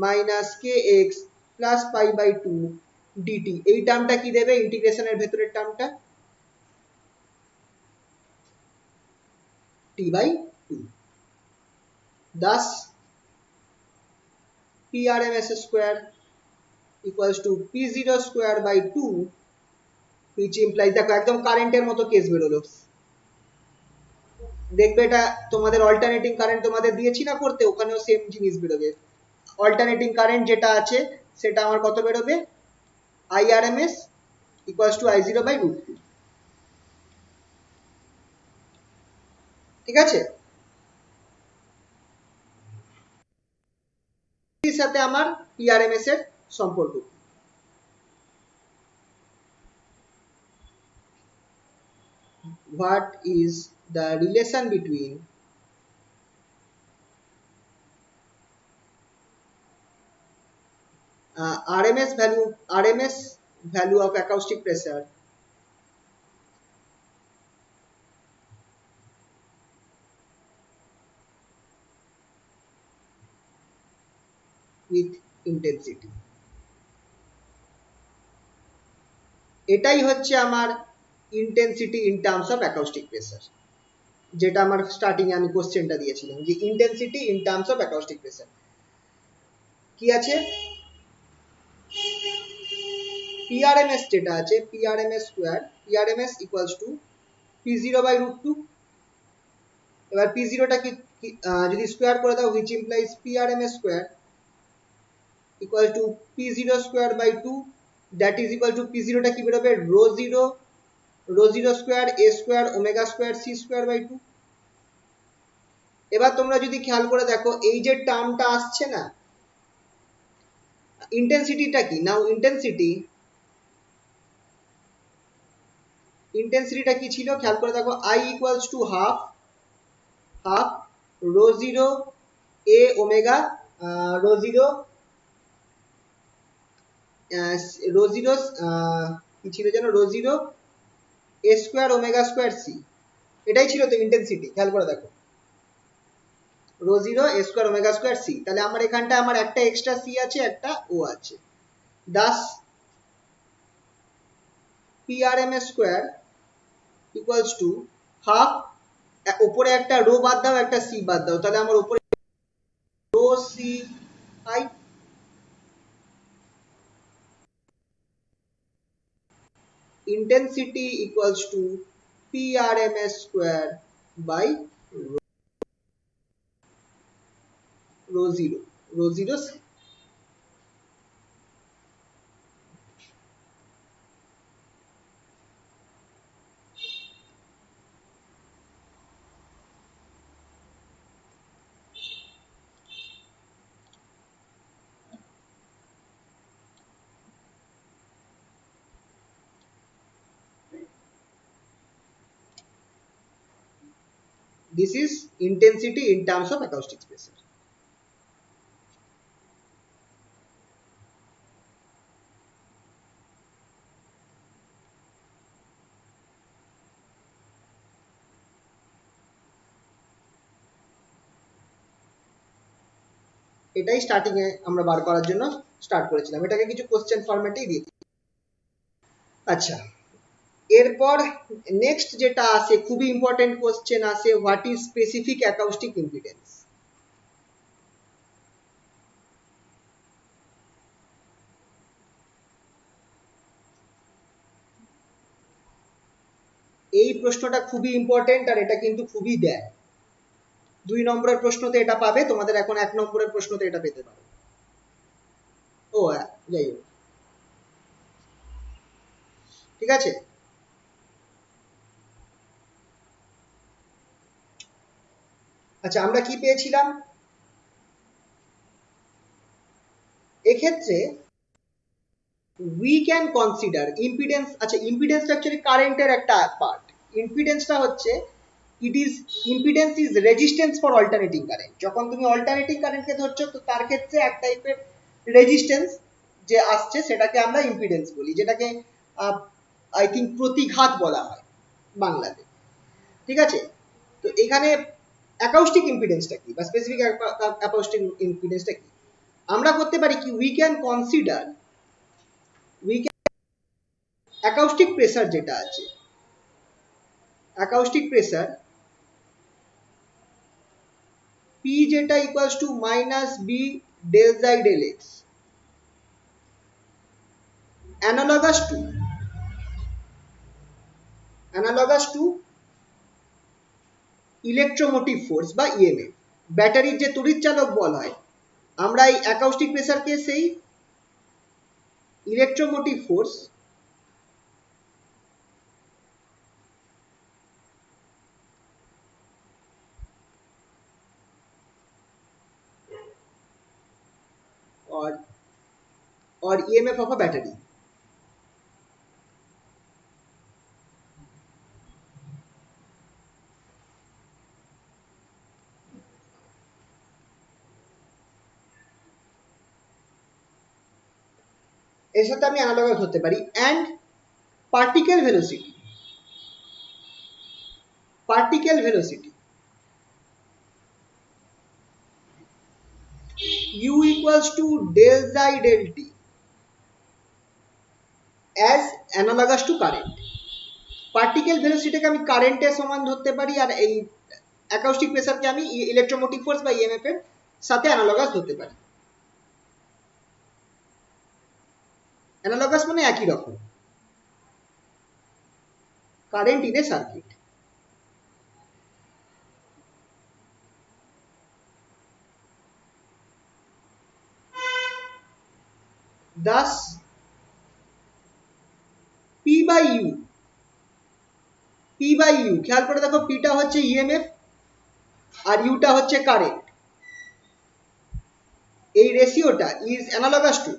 minus k x plus pi by two dt, এই টার্মটা কি দেবে, ইন্টিগ্রেশনের ভেতরের টার্মটা t by two. Thus PRMS square equals to P0 square by 2, which implies, দেখো একদম কারেন্টের মতো কেস বেরোলো, দেখবে এটা তোমাদের অল্টারনেটিং কারেন্ট তোমাদের দিয়েছি না করতে, ওখানেও সেম জিনিস বেরোবে। অল্টারনেটিং কারেন্ট যেটা আছে সেটা আমার কত বেরোবে, IRMS equals to I0 by root 2, ঠিক আছে? এর সাথে আমার PRMS এর সম্পর্ক, what is the relation between RMS value of acoustic pressure with intensity? এটাই হচ্ছে আমার intensity in terms of acoustic pressure, যেটা আমার স্টার্টিং এ আমি কোশ্চেনটা দিয়েছিলাম যে intensity in terms of acoustic pressure কি আছে, পিআরএমএস যেটা আছে, PRMS square, PRMS equals to পি0 বাই রুট টু। এবার পি0টা কি যদি স্কোয়ার করে দাও, which implies PRMS square equal to পি0 square by two, that is equal to পি0টা কি বেরোবে, rho zero square a square omega square C square by two. এবার তোমরা যদি খেয়াল করে দেখো এই যে টার্মটা আসছে না, ইন্টেন্সিটিটা কি, নাও ইন্টেন্সিটিটা কি ছিল খেয়াল করে দেখো, I equals to half rho zero A omega rho zero কি ছিল যেন, রো জিরো এ স্কোয়ার ওমেগা স্কোয়ার সি, এটাই ছিল তো ইন্টেন্সিটি, খেয়াল করে দেখো রো জিরো এ স্কোয়ার ওমেগা স্কোয়ার সি। তাহলে আমার এখানটা আমার একটা এক্সট্রা সি আছে, একটা ও আছে, Das PRMS square equals to half, উপরে একটা রো বাদ দাও একটা সি বাদ দাও, তাহলে আমার উপরে rho c I, intensity equals to PRMS square by rho zero. rho 0 c. This is intensity in terms of acoustic pressure. এটাই স্টার্টিং এ আমরা বার করার জন্য স্টার্ট করেছিলাম, এটাকে কিছু কোশ্চেন ফরম্যাটেই দিয়েছি। আচ্ছা, এরপর নেক্সট যেটা আসে, খুবই ইম্পর্টেন্ট কোশ্চেন আসে, what is specific acoustic impedance. এই প্রশ্নটা খুবই ইম্পর্টেন্ট, আর এটা কিন্তু খুবই দেয়। 2 নম্বরের প্রশ্নতে এটা পাবে, তোমাদের এখন 1 নম্বরের প্রশ্নতে এটা পেতে পারো। ও যাই হোক, ঠিক আছে। আচ্ছা, আমরা কি পেয়েছিলাম এক্ষেত্রে, we can consider impedance। আচ্ছা, ইম্পিডেন্সটা অ্যাকচুয়ালি কারেন্টের একটা পার্ট। ইম্পিডেন্সটা হচ্ছে impedance is resistance for alternating current। যখন তুমি অল্টারনেটিং কারেন্টকে ধরছো, তো তার ক্ষেত্রে এক টাইপের রেজিস্ট্যান্স যে আসছে সেটাকে আমরা ইম্পিডেন্স বলি, যেটাকে আই থিঙ্ক প্রতিঘাত বলা হয় বাংলাতে, ঠিক আছে। তো এখানে অ্যাকাউস্টিক ইম্পিডেন্সটা কি, বা স্পেসিফিক অ্যাকাউস্টিক ইম্পিডেন্সটা কি, আমরা করতে পারি কি, we can consider acoustic pressure যেটা আছে, অ্যাকাউস্টিক প্রেসার P যেটা equals to minus B del xi del x, analogous to electromotive force বা ইএমএফ। ব্যাটারির যে তড়িৎ চালক বল হয়, আমরা এই অ্যাকাউস্টিক প্রেসারকে সেই electromotive force or EMF of a battery। এর সাথে আমি অ্যানালগাস হতে পারি। And particle velocity u equals to del xi del t as analogous to current। Particle ভেলোসিটিকে আমি কারেন্টের সমান ধরতে পারি, আর এই অ্যাকাউস্টিক প্রেসারকে আমি ইলেকট্রোমোটিভ ফোর্স বা ইএমএফ এর সাথে অ্যানালগাস ধরতে পারি। অ্যানালগাস মানে একই রকম, current in a circuit. Thus P by U, খেয়াল করে দেখো, পিটা হচ্ছে ইএমএফ আর ইউটা হচ্ছে কারেন্ট। এই রেশিওটা is analogous to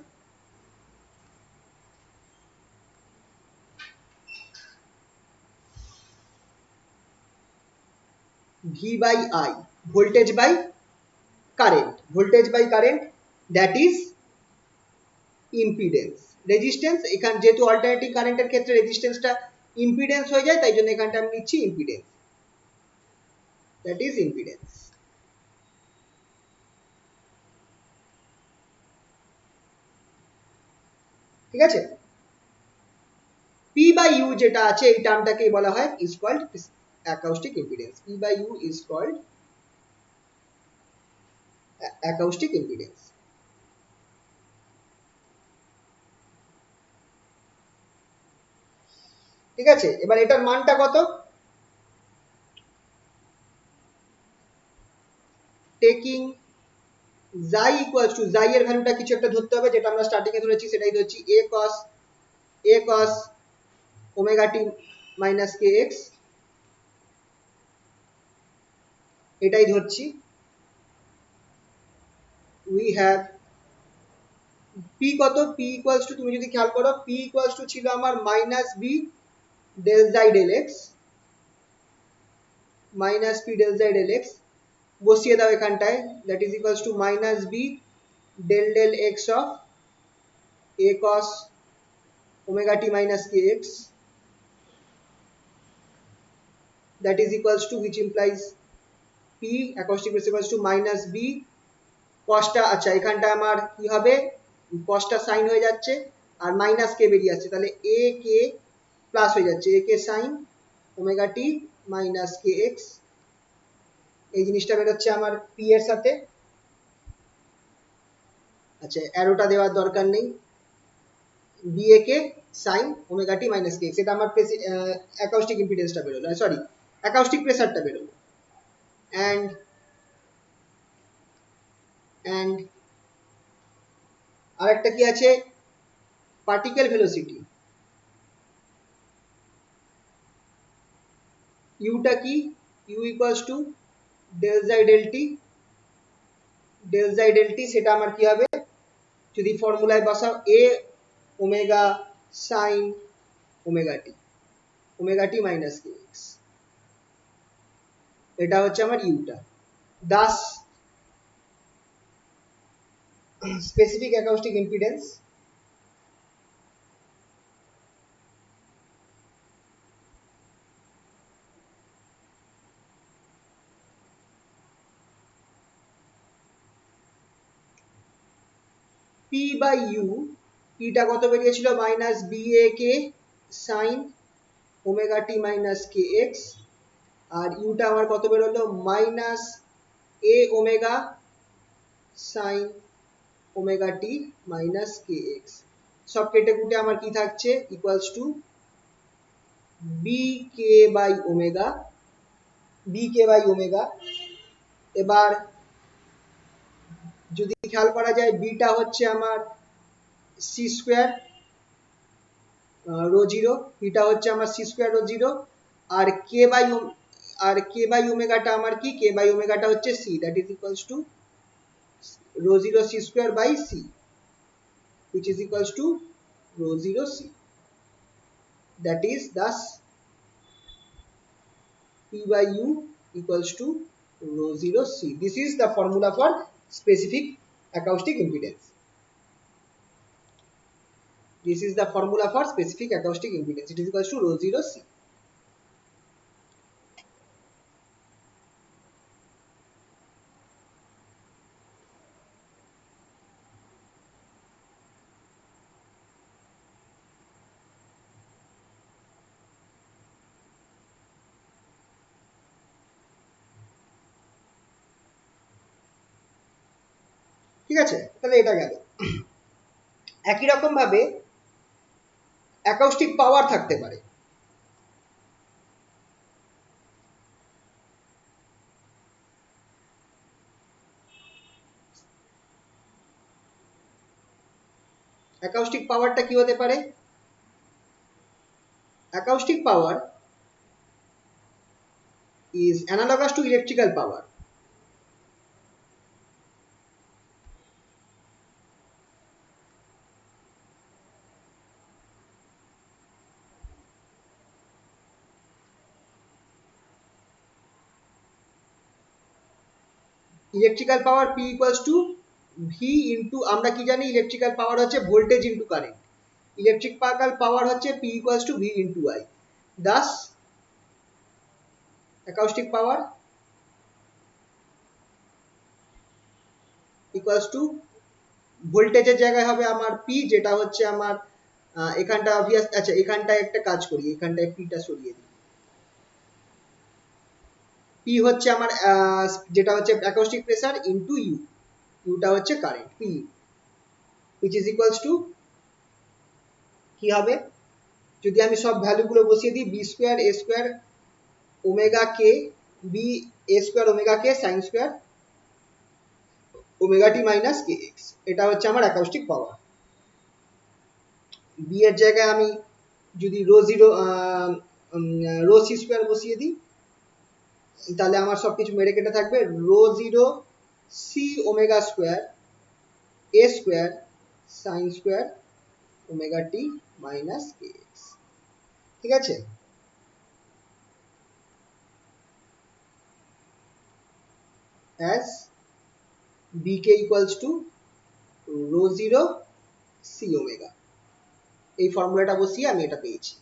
V by I, voltage by current, that is impedance. Resistance, এখানে যেহেতু অল্টারনেটিং কারেন্টের ক্ষেত্রে রেজিস্ট্যান্সটা ইম্পিডেন্স হয়ে যায়, তাই জন্য এখানটা আমি নিচ্ছি ইম্পিডেন্স, দ্যাট ইজ ইম্পিডেন্স। ঠিক আছে। পি বাই ইউ যেটা আছে, এই টার্মটাকেই বলা হয় is called acoustic impedance. P by u is called acoustic impedance. ঠিক আছে, এবার এটার মানটা কত, taking জাই ইকুয়ালস টু জাই এর ভ্যালুটা কিছু একটা ধরতে হবে, যেটা আমরা স্টার্টিং এ ধরেছি সেটাই ধরছি a cos omega t minus k x, এটাই ধরছি। উই হ্যাভ পি কত, পি ইকুয়ালস টু, তুমি যদি খেয়াল করো পি ইকুয়ালস টু ছিল আমার minus B del xi del x, minus p del xi del x বসিয়ে দাও এখানটায়, that is equals to minus B del del x of a cos omega t minus kx, that is equals to, which implies p acoustic pressure equals to minus b cosটা, আচ্ছা এখানটা আমার কি হবে, cosটা সাইন হয়ে যাচ্ছে আর মাইনাস কে বেরিয়ে আসছে, তাহলে a k প্লাস হয়ে যাচ্ছে a k sin omega t minus kx, এই জিনিসটা বেরোচ্ছে আমার p এর সাথে। আচ্ছা অ্যারোটা দেওয়ার দরকার নেই, ba k sin omega t minus kx, এটা আমার অ্যাকাউস্টিক ইম্পিডেন্সটা বেরোলো, সরি অ্যাকাউস্টিক প্রেসারটা বেরোলো। অ্যান্ড আরেকটা কি আছে, পার্টিকেল ভেলোসিটি, ইউটা কি, u equals to del xi del t, del xi del t সেটা আমার কি হবে, যদি ফর্মুলায় বসাও a omega sine omega t minus k x, এটা হচ্ছে আমার ইউটা। Thus specific acoustic impedance p by u, পিটা কত বেরিয়েছিল minus b a k sine omega t minus k x, আর ইউটা আমার কত বেরোলো minus a omega sine omega t minus k x, সব কেটে কুটে আমার কি থাকছে equals to B k by omega, B k by omega. এবার যদি খেয়াল করা যায় বিটা হচ্ছে আমার c square rho zero, beta হচ্ছে আমার সি স্কোয়ার রো জিরো, আর কে বাই ওমেগাটা আমার কি, কে বাই ওমেগাটা হচ্ছে c, that is equals to rho 0 c square by c, which is equals to rho 0 c, that is thus p by u equals to rho 0 c. This is the formula for specific acoustic impedance. This is the formula for specific acoustic impedance, it is equals to rho 0 c. ঠিক আছে, তাহলে এটা গেল। একই রকম ভাবে অ্যাকাউস্টিক পাওয়ার থাকতে পারে, অ্যাকাউস্টিক পাওয়ারটা কি হতে পারে, acoustic power is analogous to electrical power. Electrical power P equals to V into, আমরা কি জানি ইলেকট্রিক্যাল পাওয়ার হচ্ছে voltage into current, electrical power হচ্ছে P equals to V into I, thus acoustic power equals to ভোল্টেজের জায়গায় হবে আমার P, যেটা হচ্ছে আমার এখানটা অবভিয়াস, আচ্ছা এখানটায় একটা কাজ করি, এখানটায় Pটা সরিয়ে দিই, P হচ্ছে আমার যেটা হচ্ছে acoustic pressure into U, Uটা হচ্ছে current P, which is equals to কি হবে, যদি আমি সব ভ্যালুগুলো বসিয়ে দিই, B square a square omega K, B A square omega K sign square omega t minus k x, এটা হচ্ছে আমার অ্যাকাউস্টিক পাওয়ার। বি এর জায়গায় আমি যদি রো সি স্কোয়ার বসিয়ে দিই, তাহলে আমার সবকিছু মেরে কেটে থাকবে rho zero c omega square a square sine square omega t minus k x. ঠিক আছে, as bk equals to rho zero c omega, এই ফর্মুলাটা বসিয়ে আমি এটা পেয়েছি।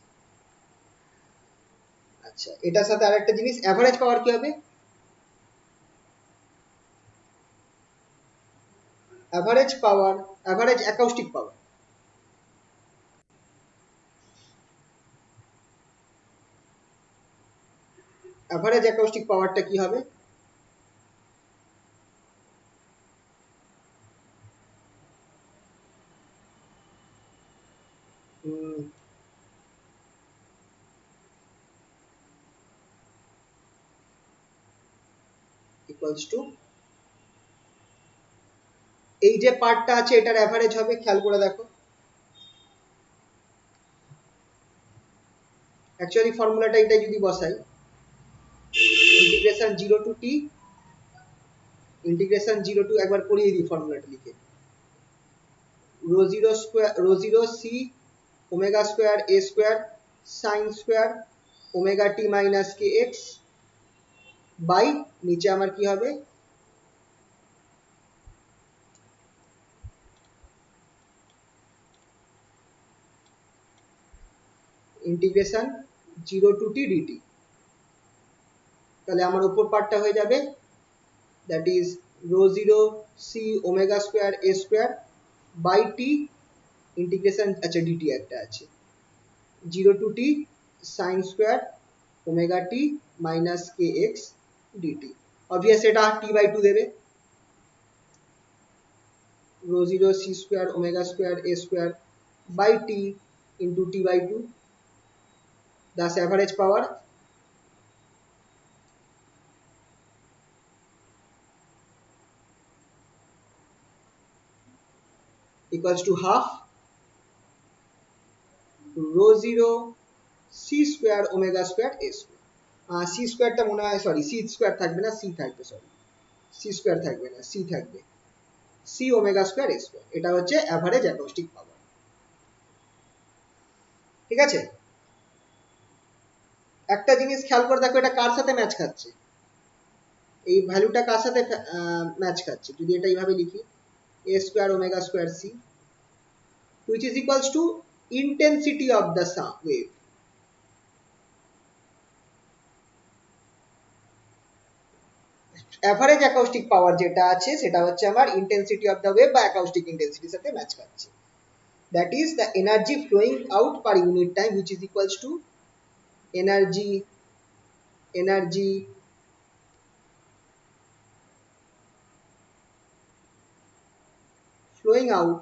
আচ্ছা, এটার সাথে আরেকটা জিনিস, অ্যাভারেজ পাওয়ার কি হবে? অ্যাভারেজ পাওয়ার, অ্যাভারেজ অ্যাকাউস্টিক পাওয়ার, অ্যাভারেজ অ্যাকাউস্টিক পাওয়ারটা কি হবে? ইকুয়ালস টু, এই যে পার্টটা আছে এটার অ্যাভারেজ হবে, খেয়াল করে দেখো। অ্যাকচুয়ালি ফর্মুলাটা এটা যদি বসাই, integration zero to t, integration zero to, একবার করিয়ে দিই ফর্মুলাটা লিখে, rho zero square, rho zero c omega square a square sine square omega t minus k x by, নিচে আমার কি হবে, integration zero to t d t. তাহলে আমার উপর পার্টটা হয়ে যাবে, that is rho zero c omega square a square by t integration, আচ্ছা ডিটি একটা আছে, zero to t sine square omega t minus k x DT. Obvious এটা টি বাই টু দেবে, rho 0 c square omega square a square by t into t by 2, thus average power equals to half rho 0 c square omega square a square। c স্কয়ারটা মনে হয়, সরি c স্কয়ার থাকবে না, c থাকবে, সরি c স্কয়ার থাকবে না, c থাকবে, c omega square a square, এটা হচ্ছে অ্যাভারেজ অ্যাকাউস্টিক পাওয়ার। ঠিক আছে, একটা জিনিস খেয়াল করে দেখো, এটা কার সাথে ম্যাচ খাচ্ছে, এই ভ্যালুটা কার সাথে ম্যাচ খাচ্ছে, যদি এটা এইভাবে লিখি a square omega square c, which is equals to intensity of the wave। Average acoustic power যেটা আছে সেটা হচ্ছে আমার ইন্টেন্সিটি অফ দ্য ওয়েভ বা অ্যাকাউস্টিক ইন্টেন্সিটির সাথে ম্যাচ খাচ্ছে। That is the energy flowing out per unit time, which is equals to energy energy flowing out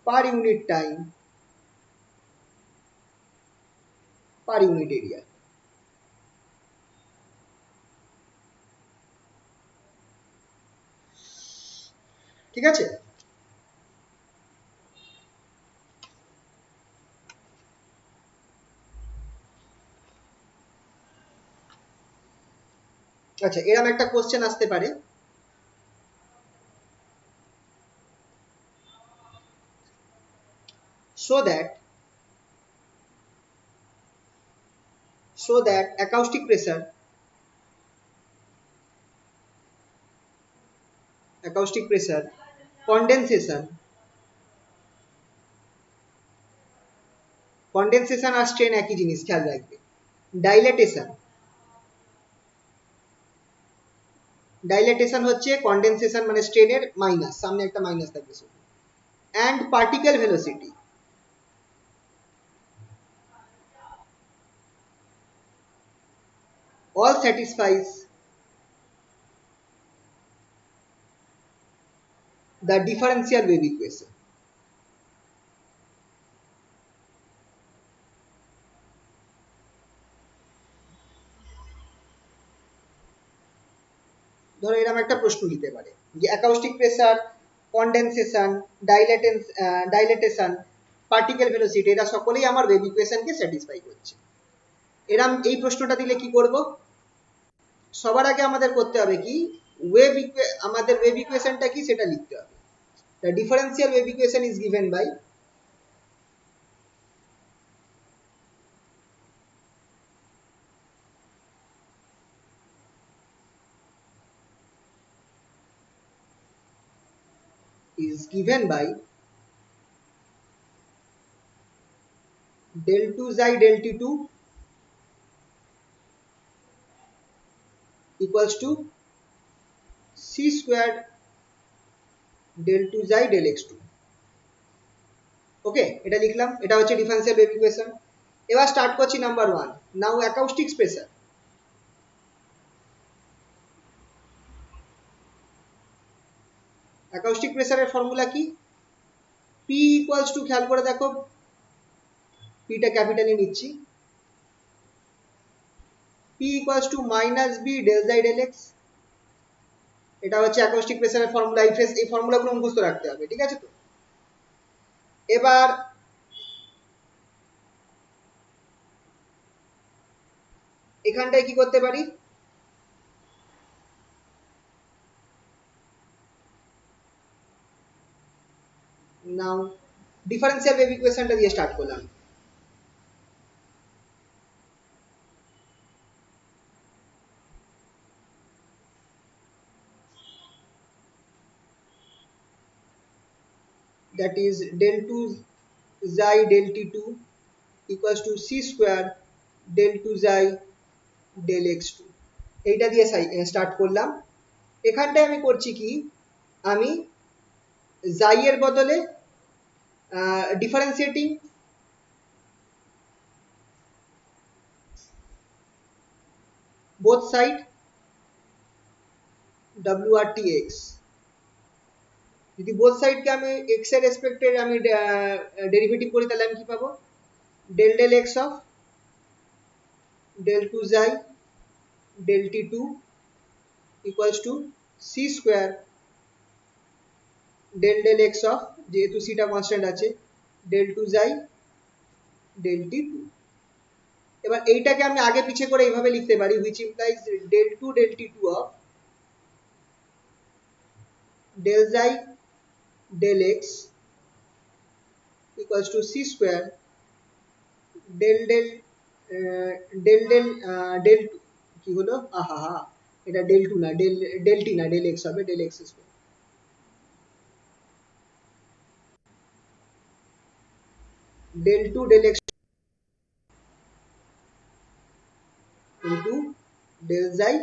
per unit time per unit area। ঠিক আছে, আচ্ছা এরকম একটা কোশ্চেন আসতে পারে, so that acoustic pressure condensation আর স্ট্রেন একই জিনিস, খেয়াল রাখবে। ডাইলেটেশন হচ্ছে কন্ডেনসেশন মানে স্ট্রেনের মাইনাস, সামনে একটা মাইনাস থাকবে শুধু, and particle velocity all satisfies the differential wave equation। ধরো এরকম একটা প্রশ্ন দিতে পারে যে acoustic pressure, condensation, dilatation, particle velocity এরা সকলেই আমার ওয়েভ ইকুয়েশনকে স্যাটিসফাই করছে। এরম এই প্রশ্নটা দিলে কি করব, সবার আগে আমাদের করতে হবে কি, আমাদের ওয়েভ ইকুয়েশনটা কি সেটা লিখতে হবে। The differential wave equation is given by del 2 xi del t2 equals to c squared del 2 xi del x2। Okay, এটা লিখলাম, এটা হচ্ছে ডিফারেন্সিয়াল ওয়েভ ইকুয়েশন। এবার স্টার্ট করছি number 1। Now acoustic pressure. Acoustic প্রেসারের ফর্মুলা কি, P ইকুয়ালস টু, খেয়াল করে দেখো পিটা ক্যাপিটালে নিচ্ছি, P equals to minus B del xi del x. এটা হচ্ছে অ্যাকাউস্টিক প্রেসারের ফর্মুলা। এই ফর্মুলাগুলো মুখস্থ রাখতে হবে, ঠিক আছে তো। এবার এখানটায় কি করতে পারি, নাও ডিফারেন্সিয়াল ওয়েভ ইকুয়েশনটা দিয়ে স্টার্ট করলাম। that is del 2 xi del t2 equals to c square del 2 xi del x2। এইটা দিয়ে স্টার্ট করলাম। এখানটায় আমি করছি কি, আমি xi এর বদলে ডিফারেন্সিয়েটিং বোথ সাইড wrtx। যদি বোথ সাইডকে আমি x এর রেসপেক্টে আমি ডেরিভেটিভ করি তাহলে আমি কি পাবো, del del x of del 2 xi del t2 equals to c square del del x of, যেহেতু সিটা কনস্ট্যান্ট আছে, del 2 xi del t2। এবার এইটাকে আমি আগে পিছে করে এইভাবে লিখতে পারি, which implies del 2 del t2 of del xi del x equals to c square del del del del del কি হলো, আহা এটা del 2 না, del t না, del x হবে, del x square del 2 del x into del xi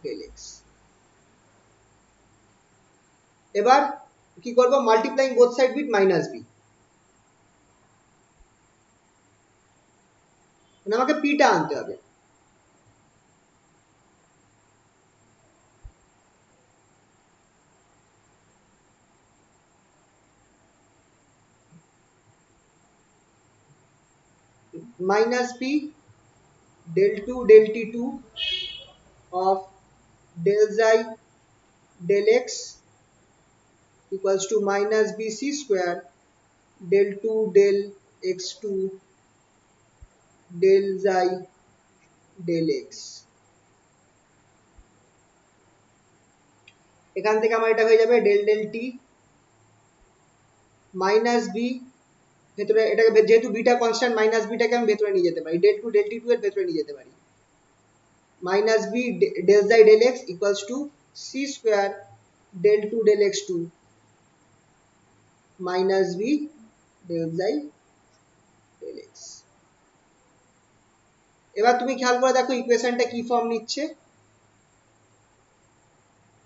del x। এবার কি করব, multiplying both side with minus b, মানে আমাকে পিটা আনতে হবে। Minus p del 2 del t2 of del xi del x equals to minus bc square del 2 del x2 del xi del x। এখান থেকে আমার এটা হয়ে যাবে del del t minus b, ভেতরে এটাকে যেহেতু বিটা কনস্ট্যান্ট, মাইনাস বিটাকে আমি ভেতরে নিয়ে যেতে পারি, del 2 del t2 এর ভেতরে নিয়ে যেতে পারি, minus b del xi del x equals to c square del 2 del x2 minus b del xi del x। এবার তুমি খেয়াল করে দেখো ইকুয়েশনটা কি ফর্ম নিচ্ছে,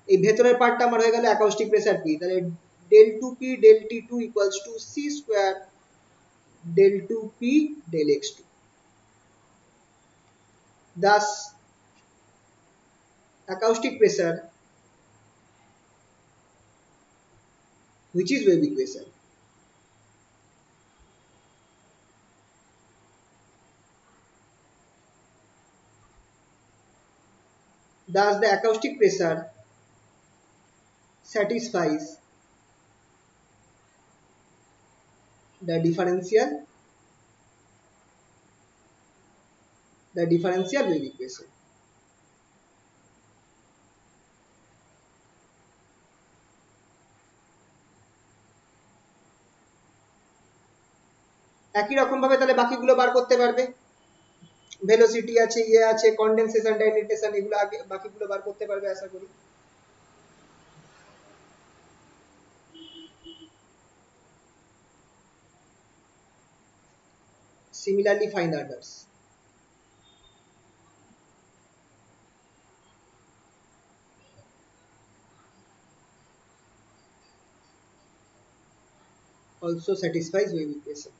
এই ভেতরের পার্টটা আমার হয়ে গেল অ্যাকাউস্টিক প্রেসার পি, তাহলে del 2p del t2 equals to c square del 2p del x2। thus acoustic pressure, which is wave equation, thus the acoustic pressure satisfies the differential wave equation. একই রকম ভাবে তাহলে বাকিগুলো বার করতে পারবে, ভেলোসিটি আছে, ইয়ে আছে, কন্ডেনসেশন, ডাইলেটেশন, এগুলো আগে বাকিগুলো বার করতে পারবে আশা করি। Similarly find others. Also satisfies wave equation.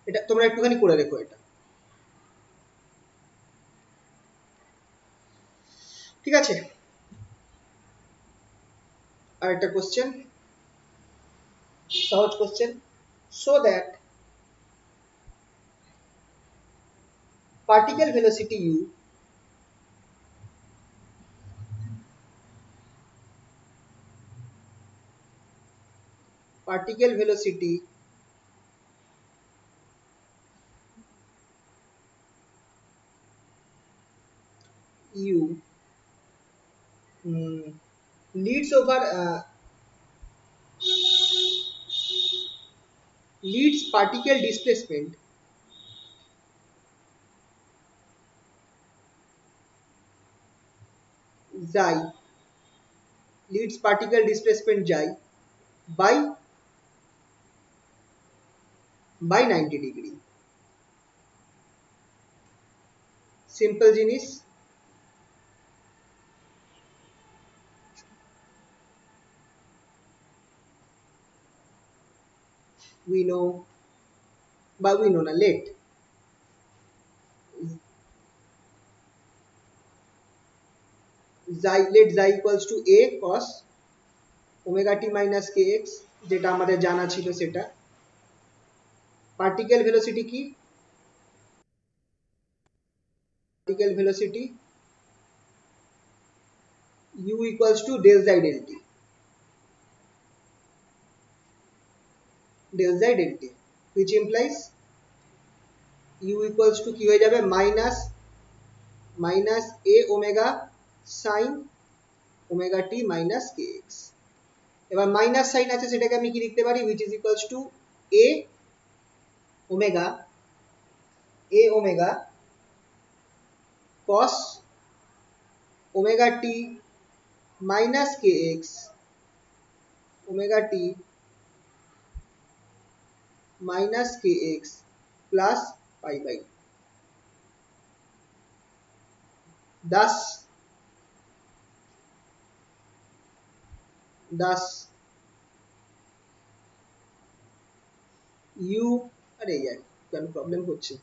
এটা তোমরা একটুখানি করে রেখো এটা, ঠিক আছে। আর একটা কোশ্চেন, সহজ question. So that particle velocity u leads particle displacement xi by 90 degree. Simple জিনিস, we know না, let xi equals to a cos omega t minus kx, যেটা আমাদের জানা ছিল সেটা। পার্টিকেল ভেলোসিটি কি? Particle velocity u equals to del xi del t, which implies u equals to কি হয়ে যাবে, minus a omega sin omega t minus kx। এবার মাইনাস সাইন আছে, সেটাকে আমি কি লিখতে পারি, which is equals to a omega cos omega t minus kx omega t minus kx plus pi by, thus u, আরে यार কেন প্রবলেম হচ্ছে,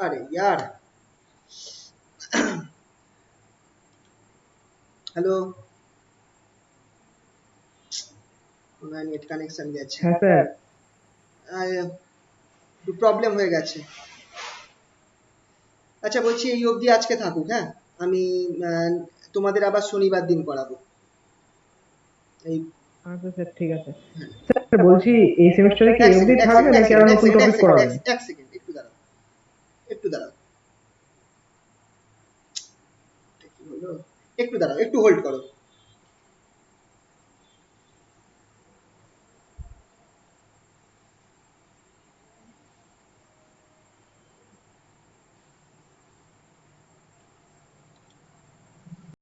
अरे यार হ্যালো, নেট কানেকশন গেছে। হ্যাঁ স্যার, প্রবলেম হয়ে গেছে। আচ্ছা বলছি এই অবধি আজকে থাকুক, হ্যাঁ আমি তোমাদের আবার শনিবার দিন করাবো এই। আচ্ছা স্যার ঠিক আছে। স্যার বলছি এই সেমিস্টারে কি এই অবধি থাকবে নাকি আর নতুন টপিক পড়াবেন? এক সেকেন্ড একটু দাঁড়াও, একটু দাঁড়াও, একটু হোল্ড করো।